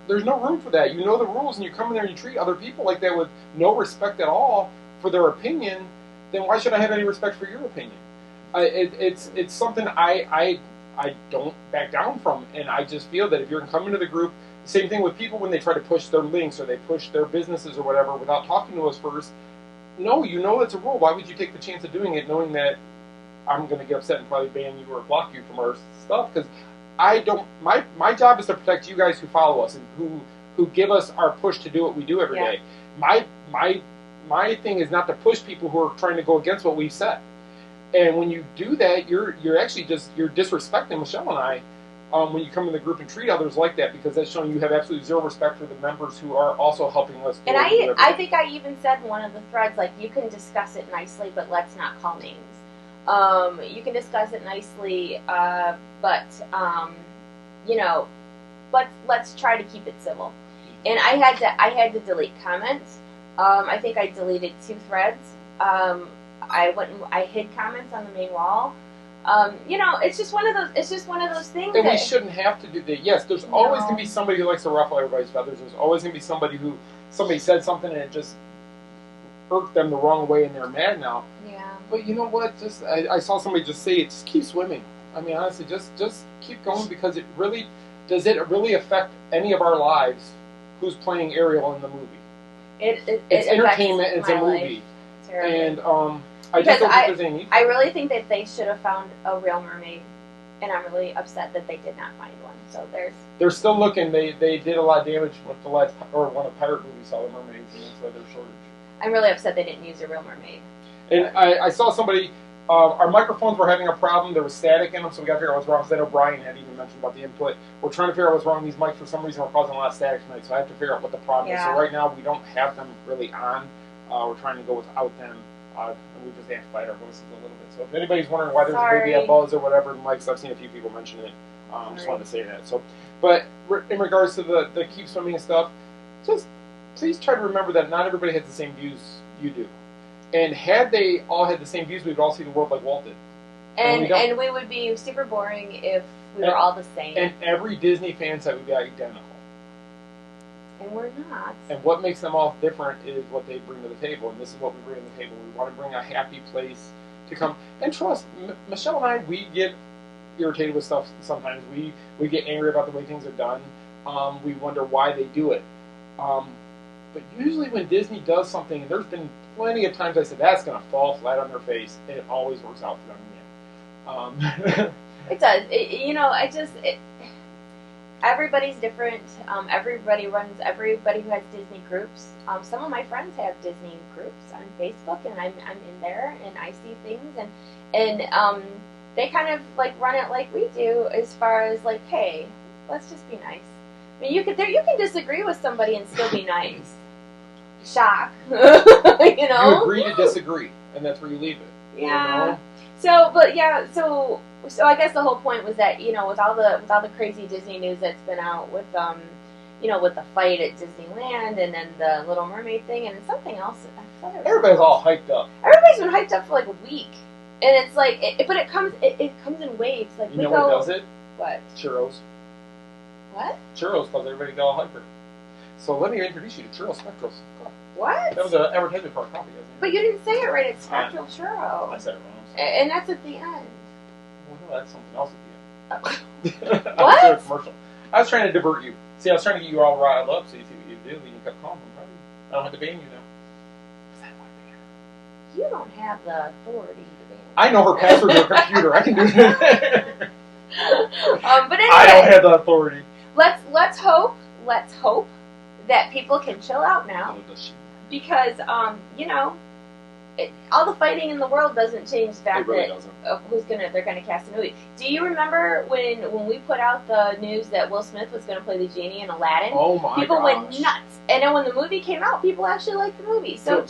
that. You know the rules, and you come in there and you treat other people like that with no respect at all for their opinion. Then why should I have any respect for your opinion? It's something I don't back down from, and I just feel that if you're coming to the group, same thing with people when they try to push their links or they push their businesses or whatever without talking to us first. No, you know it's a rule. Why would you take the chance of doing it knowing that I'm going to get upset and probably ban you or block you from our stuff? Because I don't. My job is to protect you guys who follow us and who give us our push to do what we do every day. My thing is not to push people who are trying to go against what we've said. And when you do that, you're actually you're disrespecting Michelle and I when you come in the group and treat others like that, because that's showing you have absolutely zero respect for the members who are also helping us. And I think I even said in one of the threads, like, you can discuss it nicely, but let's not call names. You can discuss it nicely, but let's try to keep it civil. And I had to delete comments. I think I deleted 2 threads. I hid comments on the main wall. It's just one of those things. And we shouldn't have to do that. Yes, there's always going to be somebody who likes to ruffle everybody's feathers. There's always going to be somebody said something and it just irked them the wrong way and they're mad now. Yeah. But you know what? I saw somebody just say it. Just keep swimming. I mean, honestly, just keep going, because does it really affect any of our lives? Who's playing Ariel in the movie? It's entertainment. It's a movie. And I just don't think there's any need. I really think that they should have found a real mermaid, and I'm really upset that they did not find one. So they're still looking. They did a lot of damage with the last one of pirate movies saw the mermaids, and that's why they're shortage. I'm really upset they didn't use a real mermaid. And I saw somebody. Our microphones were having a problem. There was static in them, so we got to figure out what's wrong. Because I know Brian had even mentioned about the input. We're trying to figure out what's wrong. These mics, for some reason, are causing a lot of static tonight, so I have to figure out what the problem is. So right now, we don't have them really on. We're trying to go without them, and we just amplified our voices a little bit. So if anybody's wondering why there's maybe a buzz or whatever, mics, I've seen a few people mention it. Just wanted to say that. So, but in regards to the keep swimming and stuff, just please try to remember that not everybody has the same views you do. And had they all had the same views, we would all see the world like Walt did. And we would be super boring if we were all the same. And every Disney fan site would be identical. And we're not. And what makes them all different is what they bring to the table. And this is what we bring to the table. We want to bring a happy place to come. And trust, Michelle and I, we get irritated with stuff sometimes. We get angry about the way things are done. We wonder why they do it. But usually when Disney does something, and there's been plenty of times I said, that's going to fall flat on their face, and it always works out for them again. It does. Everybody's different. Everybody who has Disney groups. Some of my friends have Disney groups on Facebook, and I'm in there, and I see things, and they kind of like run it like we do, as far as like, hey, let's just be nice. I mean, you can disagree with somebody and still be nice. Shock. You know? You agree to disagree, and that's where you leave it. Yeah. You know? So I guess the whole point was that, with all the crazy Disney news that's been out with with the fight at Disneyland and then the Little Mermaid thing and something else. Everybody's all hyped up. Everybody's been hyped up for like a week, and it's like, but it comes in waves. Like, you know what does it? What? Churros. What? Churros cause everybody got all hyper. So let me introduce you to Churros Spectrals. What? That was an advertisement for our coffee, isn't it? But you didn't say it right. It's Spectral Churro. I said it wrong. And that's at the end. Well, no, that's something else at the end. What? I was commercial. I was trying to divert you. See, I was trying to get you all riled up so you see what you do, and you kept calm. I don't have to ban you now. You don't have the authority to ban. I know her password to her computer. I can do that. But anyway, I don't have the authority. Let's hope that people can chill out now, because all the fighting in the world doesn't change the fact really that they're gonna cast a movie. Do you remember when we put out the news that Will Smith was gonna play the genie in Aladdin? Oh my People gosh. went nuts, and then when the movie came out, people actually liked the movie. So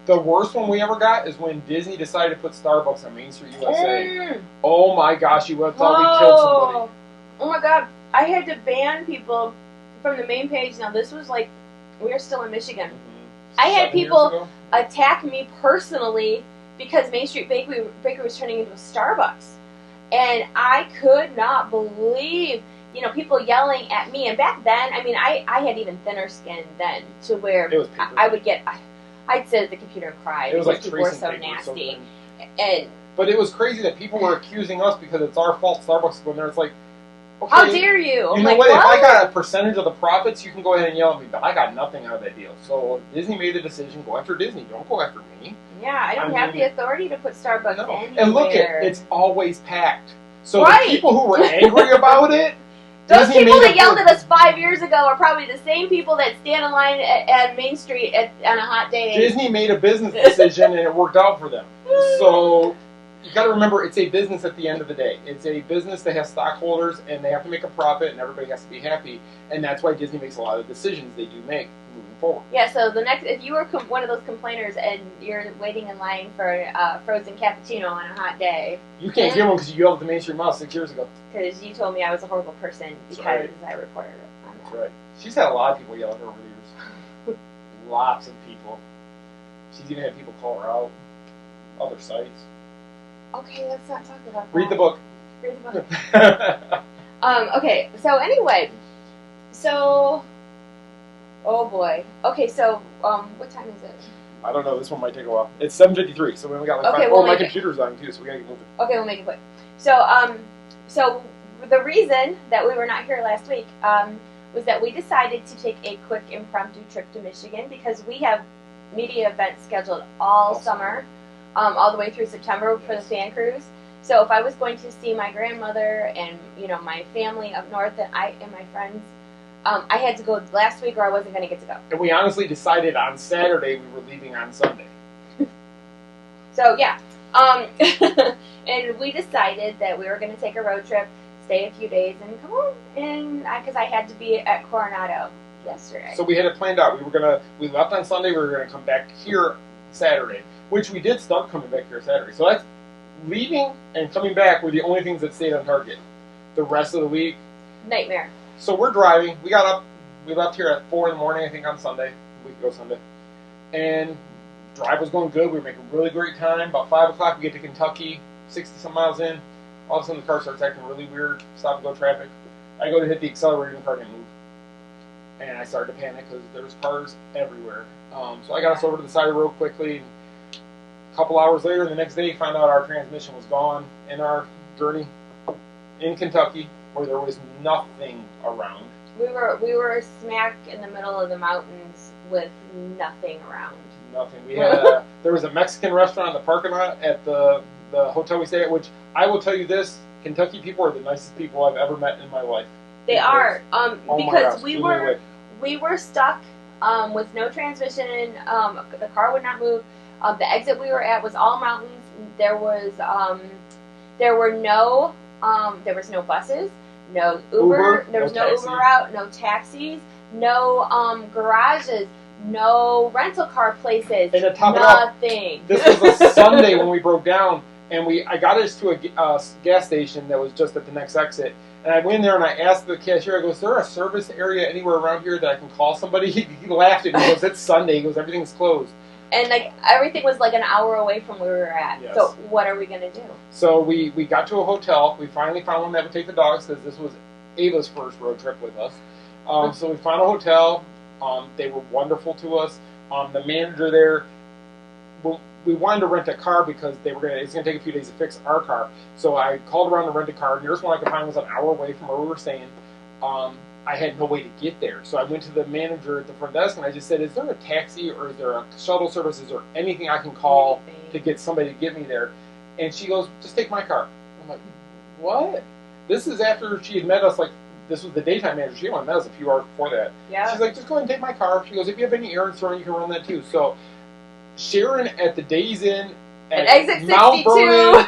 the worst one we ever got is when Disney decided to put Starbucks on Main Street USA. Oh my gosh, you would have thought we killed somebody. Oh my god, I had to ban people from the main page. Now this was like, we were still in Michigan. I had people attack me personally because Main Street Bakery was turning into a Starbucks. And I could not believe, people yelling at me. And back then, I mean, I had even thinner skin then to where I'd sit at the computer and cry. It was like people were so nasty. But it was crazy that people were accusing us because it's our fault Starbucks is going there. It's like, okay, how dare you? You know what? If I got a percentage of the profits, you can go ahead and yell at me, but I got nothing out of that deal. So Disney made the decision, go after Disney. Don't go after me. Yeah, I don't have the authority to put Starbucks anywhere. And look, it's always packed. So the people who were angry about it, those Disney people that yelled at us 5 years ago are probably the same people that stand in line at Main Street on a hot day. Disney made a business decision and it worked out for them. So you got to remember, it's a business at the end of the day. It's a business that has stockholders, and they have to make a profit, and everybody has to be happy. And that's why Disney makes a lot of decisions they do make moving forward. Yeah, so if you were one of those complainers and you're waiting in line for a frozen cappuccino on a hot day. You can't get one because you yelled at the Main Street Mall 6 years ago. Because you told me I was a horrible person because I reported it on that. That's right. She's had a lot of people yell at her over the years. Lots of people. She's even had people call her out. Other sites. Okay, let's not talk about that. Read the book. Read the book. Okay, so anyway. So, oh boy. Okay, so, what time is it? I don't know. This one might take a while. It's 7:53, so we got like 5. My computer's on too, so we gotta get moving. Okay, we'll make it quick. So the reason that we were not here last week, was that we decided to take a quick impromptu trip to Michigan because we have media events scheduled all summer. All the way through September for the fan cruise. So if I was going to see my grandmother and my family up north and my friends, I had to go last week or I wasn't going to get to go. And we honestly decided on Saturday we were leaving on Sunday. So yeah, and we decided that we were going to take a road trip, stay a few days, and come home. And because I had to be at Coronado yesterday. So we had it planned out. We left on Sunday. We were going to come back here Saturday. Which we did start coming back here Saturday. So that's leaving and coming back were the only things that stayed on target. The rest of the week, nightmare. So we're driving. We got up. We left here at 4 in the morning, I think, on Sunday. A week ago Sunday. And drive was going good. We were making really great time. About 5 o'clock, we get to Kentucky, 60-some miles in. All of a sudden, the car starts acting really weird. Stop-and-go traffic. I go to hit the accelerator, and the car didn't move. And I started to panic because there was cars everywhere. So I got us over to the side of the road quickly. A couple hours later, the next day, found out our transmission was gone in our journey in Kentucky, where there was nothing around. We were smack in the middle of the mountains with nothing around. Nothing. We had there was a Mexican restaurant in the parking lot at the hotel we stayed at, which I will tell you this: Kentucky people are the nicest people I've ever met in my life. They are, because gosh, we were stuck with no transmission. The car would not move. The exit we were at was all mountains. There was no buses, no Uber. There was no Uber route, no taxis, no garages, no rental car places. And to top nothing. It up, this was a Sunday when we broke down, and I got us to a gas station that was just at the next exit. And I went in there and I asked the cashier, I go, is there a service area anywhere around here that I can call somebody? He laughed at me. He goes, it's Sunday. He goes, everything's closed. And everything was an hour away from where we were at. Yes. So what are we going to do? So we got to a hotel. We finally found one that would take the dogs because this was Ava's first road trip with us. So we found a hotel. They were wonderful to us. The manager there, we wanted to rent a car because it's going to take a few days to fix our car. So I called around to rent a car. The nearest one I could find was an hour away from where we were staying. I had no way to get there. So I went to the manager at the front desk and I just said, is there a taxi or is there a shuttle service? Is there anything I can call to get somebody to get me there? And she goes, just take my car. I'm like, what? This is after she had met us, this was the daytime manager. She only met us a few hours before that. Yeah. She's like, just go ahead and take my car. She goes, if you have any errands to run, you can run that too. So Sharon at the Days Inn at exit 62. Mount Vernon,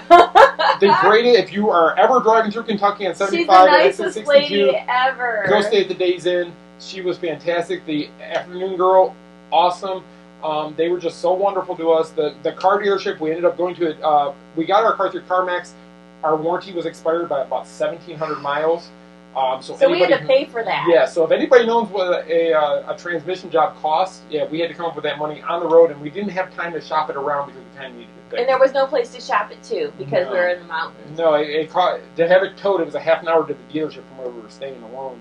the greatest. If you are ever driving through Kentucky on 75 at exit 62, lady ever. Go stay at the Days Inn. She was fantastic. The afternoon girl, awesome. They were just so wonderful to us. The car dealership, we ended up going to it. We got our car through CarMax. Our warranty was expired by about 1,700 miles. So we had to pay for that. Yeah, so if anybody knows what a transmission job costs, yeah, we had to come up with that money on the road, and we didn't have time to shop it around because we kind of needed it. And there was no place to shop it to because we were in the mountains. No, to have it towed, it was a half an hour to the dealership from where we were staying alone.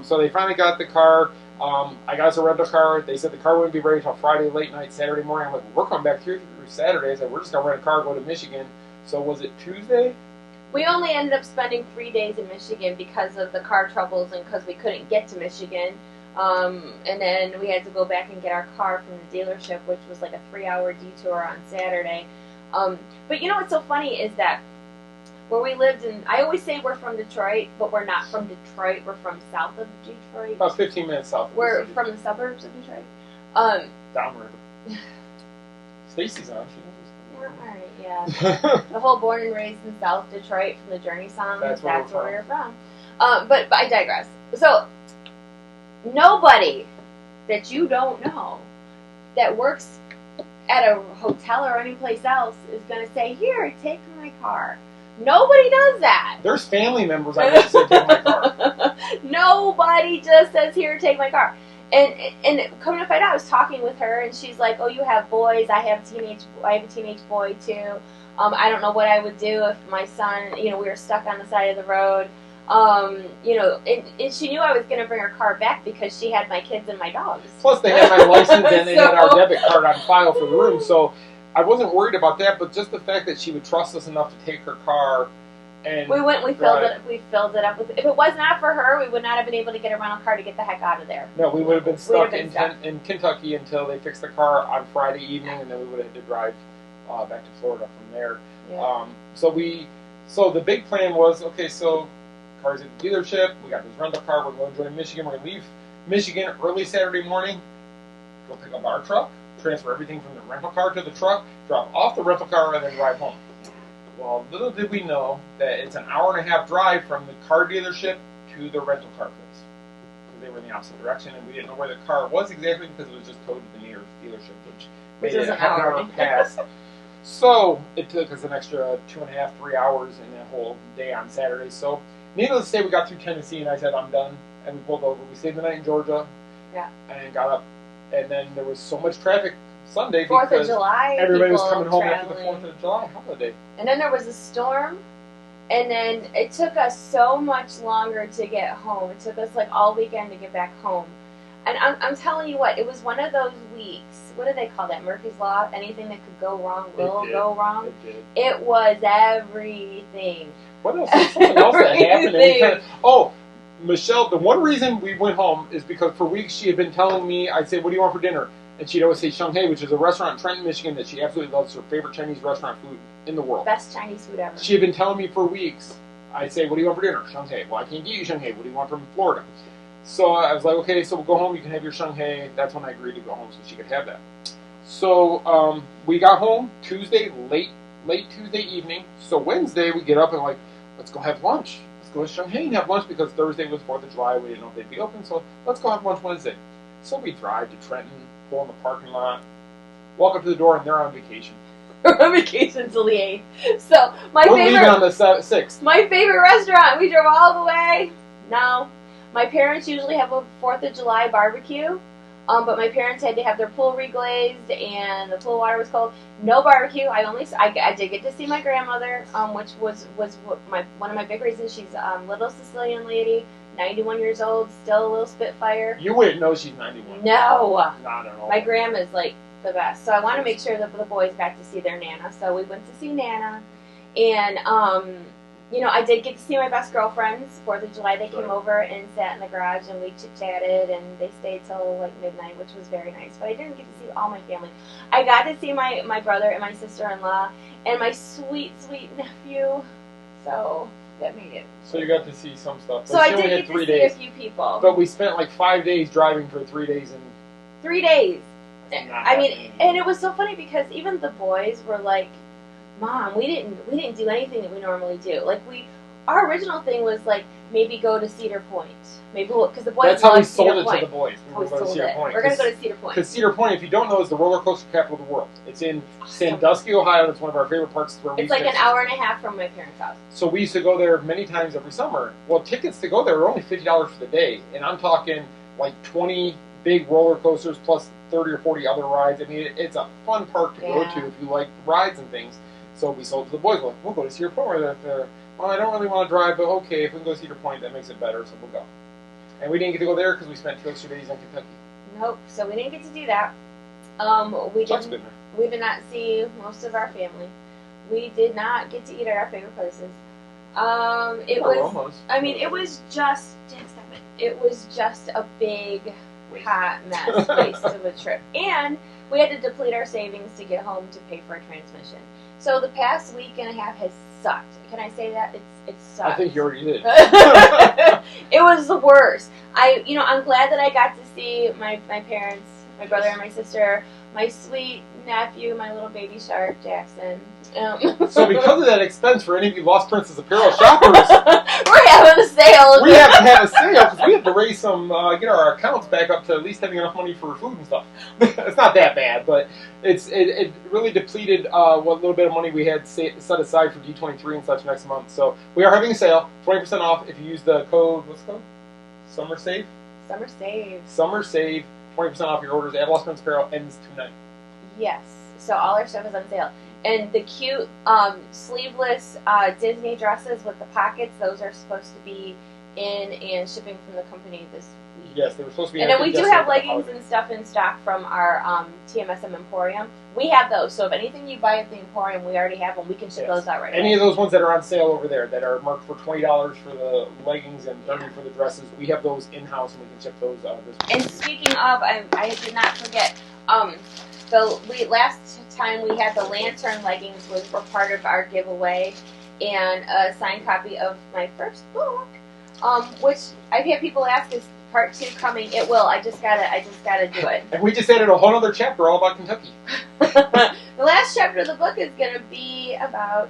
So they finally got the car. I got us a rental car. They said the car wouldn't be ready until Friday late night, Saturday morning. I'm like, we're coming back through Saturday. I said, we're just going to rent a car and go to Michigan. So was it Tuesday? We only ended up spending 3 days in Michigan because of the car troubles and because we couldn't get to Michigan. And then we had to go back and get our car from the dealership, which was like a 3-hour detour on Saturday. But you know what's so funny is that where we lived I always say we're from Detroit, but we're not from Detroit. We're from south of Detroit. About 15 minutes south of We're from the suburbs of Detroit. Downriver. Stacy's on. Alright, yeah. The whole born and raised in South Detroit from the Journey song. That's where we're from. But I digress. So, nobody that you don't know that works at a hotel or any place else is going to say, here, take my car. Nobody does that. There's family members I would say, take my car. Nobody just says, here, take my car. And coming to find out, I was talking with her, and she's like, "Oh, you have boys. I have a teenage boy too. I don't know what I would do if my son, we were stuck on the side of the road. And she knew I was going to bring her car back because she had my kids and my dogs. Plus, they had my license and they had our debit card on file for the room, so I wasn't worried about that. But just the fact that she would trust us enough to take her car. And we filled it up with. If it was not for her, we would not have been able to get a rental car to get the heck out of there. No, we would have been stuck in Kentucky until they fixed the car on Friday evening, and then we would have had to drive back to Florida from there. Yeah. So the big plan was, okay, so car's at the dealership. We got this rental car. We're going to join Michigan. We're going to leave Michigan early Saturday morning. Go pick up our truck. Transfer everything from the rental car to the truck. Drop off the rental car and then drive home. Well, little did we know that it's an hour and a half drive from the car dealership to the rental car place. Because they were in the opposite direction, and we didn't know where the car was exactly because it was just towed to the nearest dealership, which made it a half an hour pass. So it took us an extra 2.5, 3 hours in that whole day on Saturday. So needless to say, we got through Tennessee, and I said, I'm done. And we pulled over. We stayed the night in Georgia. Yeah. And got up. And then there was so much traffic Sunday 4th of July. Everybody was coming home after the 4th of July holiday. And then there was a storm, and then it took us so much longer to get home. It took us like all weekend to get back home. And I'm telling you what, it was one of those weeks. What do they call that? Murphy's Law? Anything that could go wrong will go wrong. It was everything. What else? Something else that happened. Michelle, the one reason we went home is because for weeks she had been telling me, I'd say, what do you want for dinner? And she'd always say Shanghai, which is a restaurant in Trenton, Michigan that she absolutely loves. Her favorite Chinese restaurant food in the world. Best Chinese food ever. She had been telling me for weeks. I'd say, what do you want for dinner? Shanghai. Well, I can't get you Shanghai. What do you want from Florida? So I was like, okay, so we'll go home. You can have your Shanghai. That's when I agreed to go home so she could have that. So we got home Tuesday, late Tuesday evening. So Wednesday we get up and like, let's go have lunch. Let's go to Shanghai and have lunch because Thursday was 4th of July. We didn't know if they'd be open. So let's go have lunch Wednesday. So we drive to Trenton. Go in the parking lot, walk up to the door, and they're on vacation. We're on vacation till the 8th. So we're leaving on the 6th. My favorite restaurant. We drove all the way. No, my parents usually have a 4th of July barbecue, but my parents had to have their pool reglazed, and the pool water was cold. No barbecue. I did get to see my grandmother, which was one of my big reasons. She's a little Sicilian lady. 91 years old, still a little Spitfire. You wouldn't know she's 91. No. Not at all. My grandma's like the best. So I want to make sure that the boys got to see their Nana. So we went to see Nana. And, I did get to see my best girlfriends. 4th of July, they came over and sat in the garage and we chit-chatted. And they stayed till like midnight, which was very nice. But I didn't get to see all my family. I got to see my brother and my sister-in-law and my sweet, sweet nephew. So that made it. So you got to see some stuff. But so I did get to see a few people. But we spent like 5 days driving for 3 days. 3 days. I mean, and it was so funny because even the boys were like, "Mom, we didn't do anything that we normally do. Like our original thing was like maybe go to Cedar Point, maybe because the boys. That's how we sold Cedar it Point. to the boys. We're going to Cedar Point. We're going to go to Cedar Point. Because Cedar Point, if you don't know, is the roller coaster capital of the world. It's in Sandusky, Ohio. It's one of our favorite parks. It's like an hour and a half from my parents' house. So we used to go there many times every summer. Well, tickets to go there are only $50 for the day, and I'm talking like 20 big roller coasters plus 30 or 40 other rides. I mean, it's a fun park to go to if you like rides and things. So we sold to the boys. We're like, we'll go to Cedar Point. Well, I don't really want to drive, but okay, if we can go to Cedar Point, that makes it better, so we'll go. And we didn't get to go there because we spent 2 extra days in Kentucky. Nope, so we didn't get to do that. We did not see most of our family. We did not get to eat at our favorite places. It was just a big hot mess waste of a trip. And we had to deplete our savings to get home to pay for a transmission. So the past week and a half has sucked. Can I say that? It sucked. I think you already did. It was the worst. I'm glad that I got to see my parents, my brother and my sister, my sweet nephew, my little baby shark, Jackson. So because of that expense, for any of you Lost Princess Apparel shoppers, we're having a sale. We have to have a sale because we have to raise some, get our accounts back up to at least having enough money for food and stuff. It's not that bad, but it really depleted what little bit of money we had set aside for D23 and such next month. So we are having a sale, 20% off if you use the code, what's the code? Summer Save? Summer Save, 20% off your orders at Lost Princess Apparel, ends tonight. Yes, so all our stuff is on sale. And the cute sleeveless Disney dresses with the pockets, those are supposed to be in and shipping from the company this week. Yes, they were supposed to be. And then we do have leggings and stuff in stock from our TMSM Emporium. We have those, so if anything you buy at the Emporium, we already have them. We can ship those out right away. Any of those ones that are on sale over there that are marked for $20 for the leggings and $30 for the dresses, we have those in-house and we can ship those this week. And speaking of, I did not forget, last time we had the lantern leggings were part of our giveaway, and a signed copy of my first book, which I've had people ask, is part 2 coming? It will. I just gotta do it. And we just added a whole other chapter all about Kentucky. The last chapter of the book is gonna be about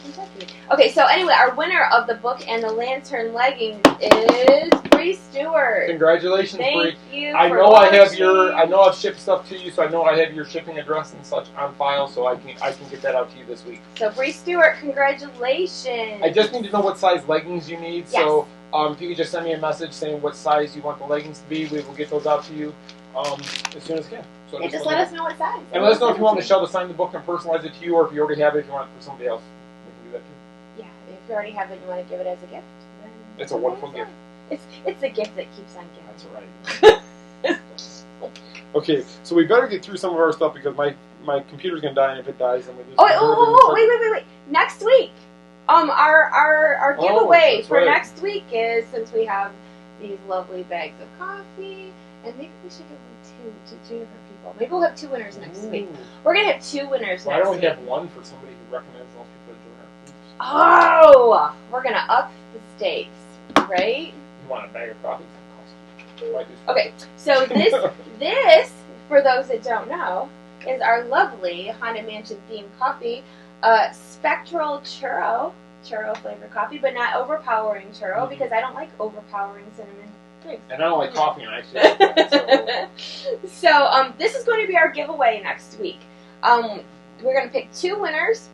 Kentucky. Okay, so anyway, our winner of the book and the lantern leggings is Bree Stewart. Congratulations, Bree. Thank you. I know I've shipped stuff to you, so I know I have your shipping address and such on file, so I can get that out to you this week. So Bree Stewart, congratulations. I just need to know what size leggings you need. Yes. So if you could just send me a message saying what size you want the leggings to be, we will get those out to you as soon as we can. So just let us know what size. And let us know if you want Michelle to sign the book and personalize it to you, or if you already have it, if you want it for somebody else. Do that too. Yeah, if you already have it, you want to give it as a gift. It's a wonderful gift. It's a gift that keeps on giving. That's right. Okay, so we better get through some of our stuff because my computer's gonna die, and if it dies, then we lose. Wait! Next week, our giveaway for next week is, since we have these lovely bags of coffee, and maybe we should give them to 2 different people. Maybe we'll have 2 winners next week. We're gonna have 2 winners next week. Why don't we have one for somebody who recommends those people to join our groups? Oh, we're gonna up the stakes, right? You want a bag of coffee? Okay, so this, for those that don't know, is our lovely Haunted Mansion themed coffee, spectral churro flavored coffee, but not overpowering churro because I don't like overpowering cinnamon drinks. And I don't like coffee, and I actually like that, So this is going to be our giveaway next week. We're going to pick 2 winners,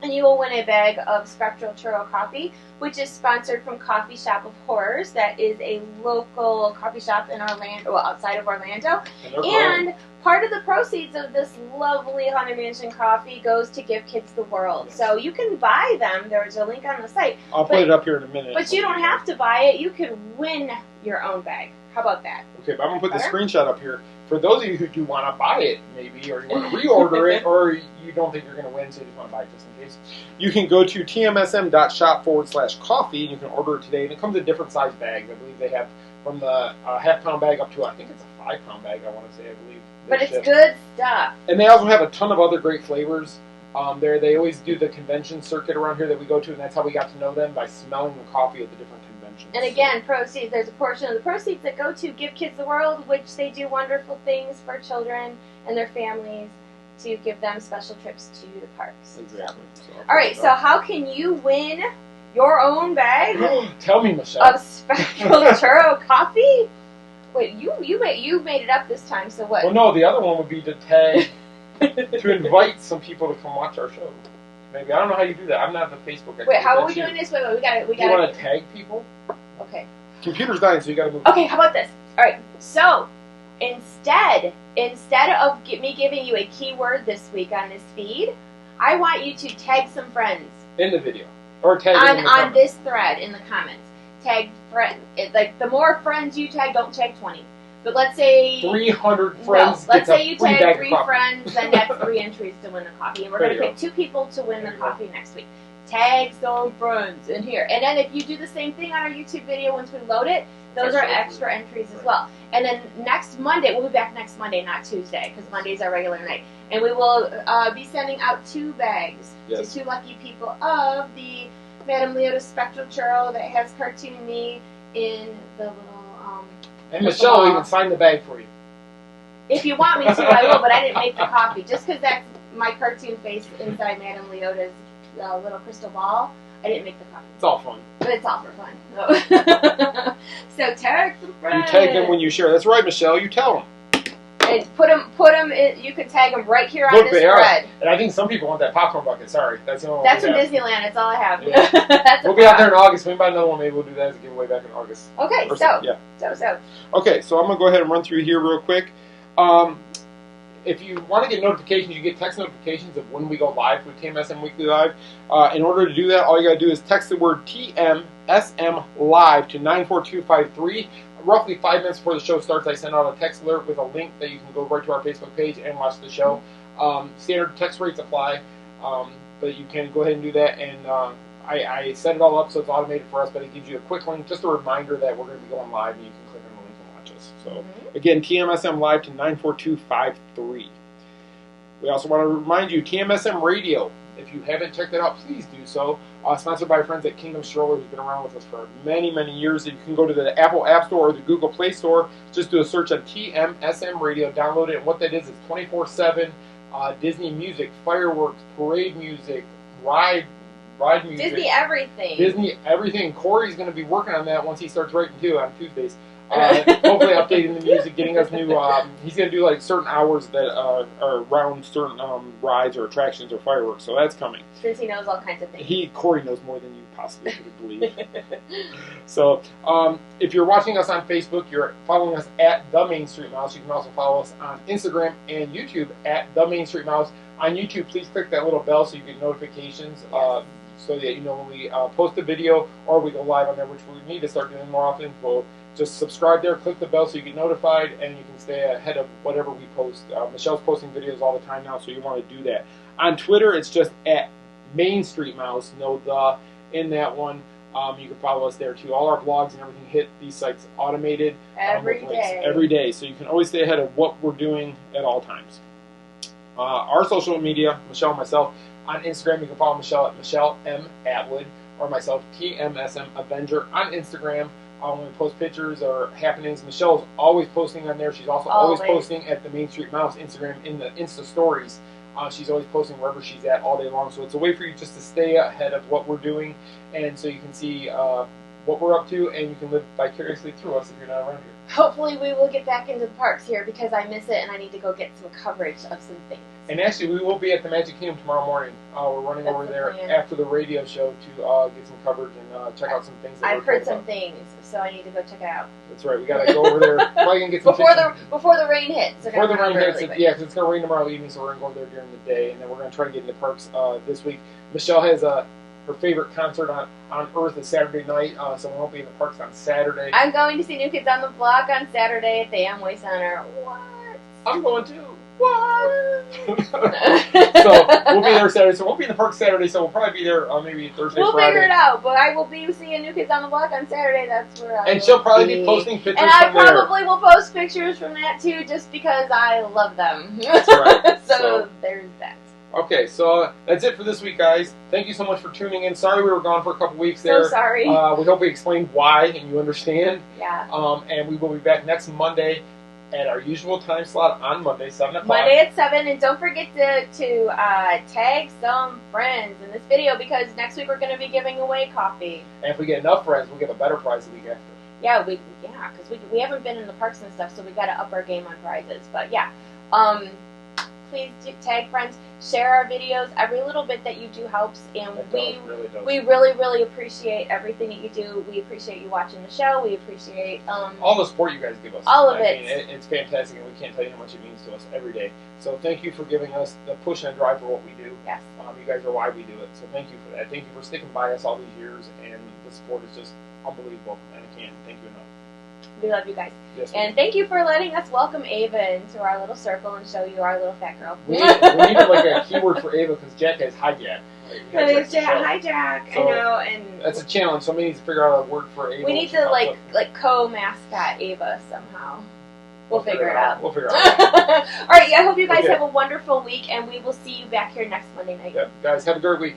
and you will win a bag of Spectral Churro Coffee, which is sponsored from Coffee Shop of Horrors. That is a local coffee shop in Orlando, outside of Orlando. And part of the proceeds of this lovely Haunted Mansion coffee goes to Give Kids the World. Yes. So you can buy them. There's a link on the site. I'll put it up here in a minute. But you don't have to buy it. You can win your own bag. How about that? Okay, but I'm going to put the screenshot up here. For those of you who do want to buy it, maybe, or you want to reorder it, or you don't think you're going to win, so you just want to buy it just in case, you can go to tmsm.shop/coffee, and you can order it today. And it comes in different size bags. I believe they have from the half-pound bag up to, I think it's a 5-pound bag, I want to say, I believe. But it's good stuff. And they also have a ton of other great flavors. They always do the convention circuit around here that we go to, and that's how we got to know them, by smelling the coffee at the different conventions. donations. And again, proceeds, there's a portion of the proceeds that go to Give Kids the World, which they do wonderful things for children and their families to give them special trips to the parks. Exactly. So, all right, so how can you win your own bag Tell me, Michelle. of special churro coffee? Wait, you made it up this time, so what? Well, no, the other one would be to tag, to invite some people to come watch our show. Maybe. I don't know how you do that. I'm not the Facebook expert. Wait, how are we doing this? Wait, we got it. You want to tag people? Okay. Computer's dying, so you got to move. Okay, how about this? All right, so instead of me giving you a keyword this week on this feed, I want you to tag some friends in the video or tag on this thread in the comments. Tag friends. Like the more friends you tag, don't tag 20. But let's say 300 friends. No, let's say you tag 3 friends, then that's 3 entries to win the coffee, and we're going to pick 2 people to win the coffee next week. Tag some friends in here, and then if you do the same thing on our YouTube video once we load it, those are extra entries as well. And then next Monday, we'll be back next Monday, not Tuesday, because Monday's our regular night, and we will be sending out 2 bags to 2 lucky people of the Madame Leota Spectral Churro that has Cartoon Me in the little. And Michelle will even sign the bag for you. If you want me to, I will, but I didn't make the coffee. Just because that's my cartoon face inside Madame Leota's little crystal ball, I didn't make the coffee. It's all fun. But it's all for fun. So tag some friends. You tag them when you share. That's right, Michelle. You tell them. And put them in, you can tag them right here on this thread. And I think some people want that popcorn bucket. Sorry. That's the only one. That's from Disneyland. That's all I have. Yeah. We'll be out there in August. Maybe buy another one. Maybe we'll do that as a giveaway back in August. Okay, so. Okay, so I'm going to go ahead and run through here real quick. If you want to get notifications, you get text notifications of when we go live with TMSM Weekly Live. In order to do that, all you got to do is text the word TMSM Live to 94253. Roughly 5 minutes before the show starts, I send out a text alert with a link that you can go right to our Facebook page and watch the show. Standard text rates apply, but you can go ahead and do that. And I set it all up so it's automated for us, but it gives you a quick link, just a reminder that we're going to be going live, and you can click on the link and watch us. So, again, TMSM Live to 94253. We also want to remind you, TMSM Radio. If you haven't checked it out, please do so. Sponsored by our friends at Kingdom Stroller, who's been around with us for many, many years. You can go to the Apple App Store or the Google Play Store. Just do a search on TMSM Radio. Download it. And what that is 24/7 Disney music, fireworks, parade music, ride music. Disney everything. Disney everything. Corey's going to be working on that once he starts writing too on Tuesdays. Hopefully updating the music, getting us new, he's going to do like certain hours that are around certain rides or attractions or fireworks, so that's coming. Since he knows all kinds of things. Corey knows more than you possibly could believe. So, if you're watching us on Facebook, you're following us at The Main Street Mouse. You can also follow us on Instagram and YouTube at The Main Street Mouse. On YouTube, please click that little bell so you get notifications. So that you know when we post a video or we go live on there, which we need to start doing more often. We'll just subscribe there, click the bell so you get notified, and you can stay ahead of whatever we post. Michelle's posting videos all the time now, so you want to do that. On Twitter, it's just at Main Street Mouse, no the in that one. You can follow us there too. All our blogs and everything hit these sites automated every day, so you can always stay ahead of what we're doing at all times. Our social media, Michelle and myself. On Instagram, you can follow Michelle at Michelle M. Atwood or myself, TMSM Avenger, on Instagram. When we post pictures or happenings, Michelle's always posting on there. She's also always posting at the Main Street Mouse Instagram in the Insta Stories. She's always posting wherever she's at all day long. So it's a way for you just to stay ahead of what we're doing, and so you can see what we're up to, and you can live vicariously through us if you're not around here. Hopefully we will get back into the parks here because I miss it and I need to go get some coverage of some things. And actually, we will be at the Magic Kingdom tomorrow morning. We're running over there after the radio show to get some coverage and check out some things. I've heard some things, so I need to go check it out. That's right. We got to go over there. Probably gonna get some before the rain hits. Before the rain hits, because it's gonna rain tomorrow evening, so we're gonna go there during the day, and then we're gonna try to get into parks this week. Michelle has her favorite concert on Earth is Saturday night, so we won't be in the parks on Saturday. I'm going to see New Kids on the Block on Saturday at the Amway Center. What? I'm going too. What? So we'll be there Saturday. So we'll be in the park Saturday. So we'll probably be there maybe Thursday, Friday. We'll figure it out. But I will be seeing New Kids on the Block on Saturday. That's where And she'll probably be posting pictures from there. And I probably will post pictures from that too, just because I love them. That's right. so there's that. Okay, so that's it for this week, guys. Thank you so much for tuning in. Sorry we were gone for a couple weeks there. So sorry. We hope we explained why and you understand. Yeah. And we will be back next Monday at our usual time slot on Monday, 7 o'clock. Monday at 7, and don't forget to tag some friends in this video because next week we're going to be giving away coffee. And if we get enough friends, we'll give a better prize the week after. Yeah, because we haven't been in the parks and stuff, so we got to up our game on prizes. But yeah, please tag friends, share our videos. Every little bit that you do helps, and we really appreciate everything that you do. We appreciate you watching the show. We appreciate all the support you guys give us. All of it. It's fantastic, and we can't tell you how much it means to us every day. So thank you for giving us the push and drive for what we do. Yes. You guys are why we do it. So thank you for that. Thank you for sticking by us all these years, and the support is just unbelievable, and I can't thank you enough. We love you guys. Yes, and thank you for letting us welcome Ava into our little circle and show you our little fat girl. We need like a keyword for Ava because Jack has hijacked. Hijack. So I know, and that's a challenge. Somebody needs to figure out a word for Ava. We need to like co-mascot Ava somehow. We'll figure it out. We'll figure it out. All right. I hope you guys have a wonderful week, and we will see you back here next Monday night. Yeah, guys, have a great week.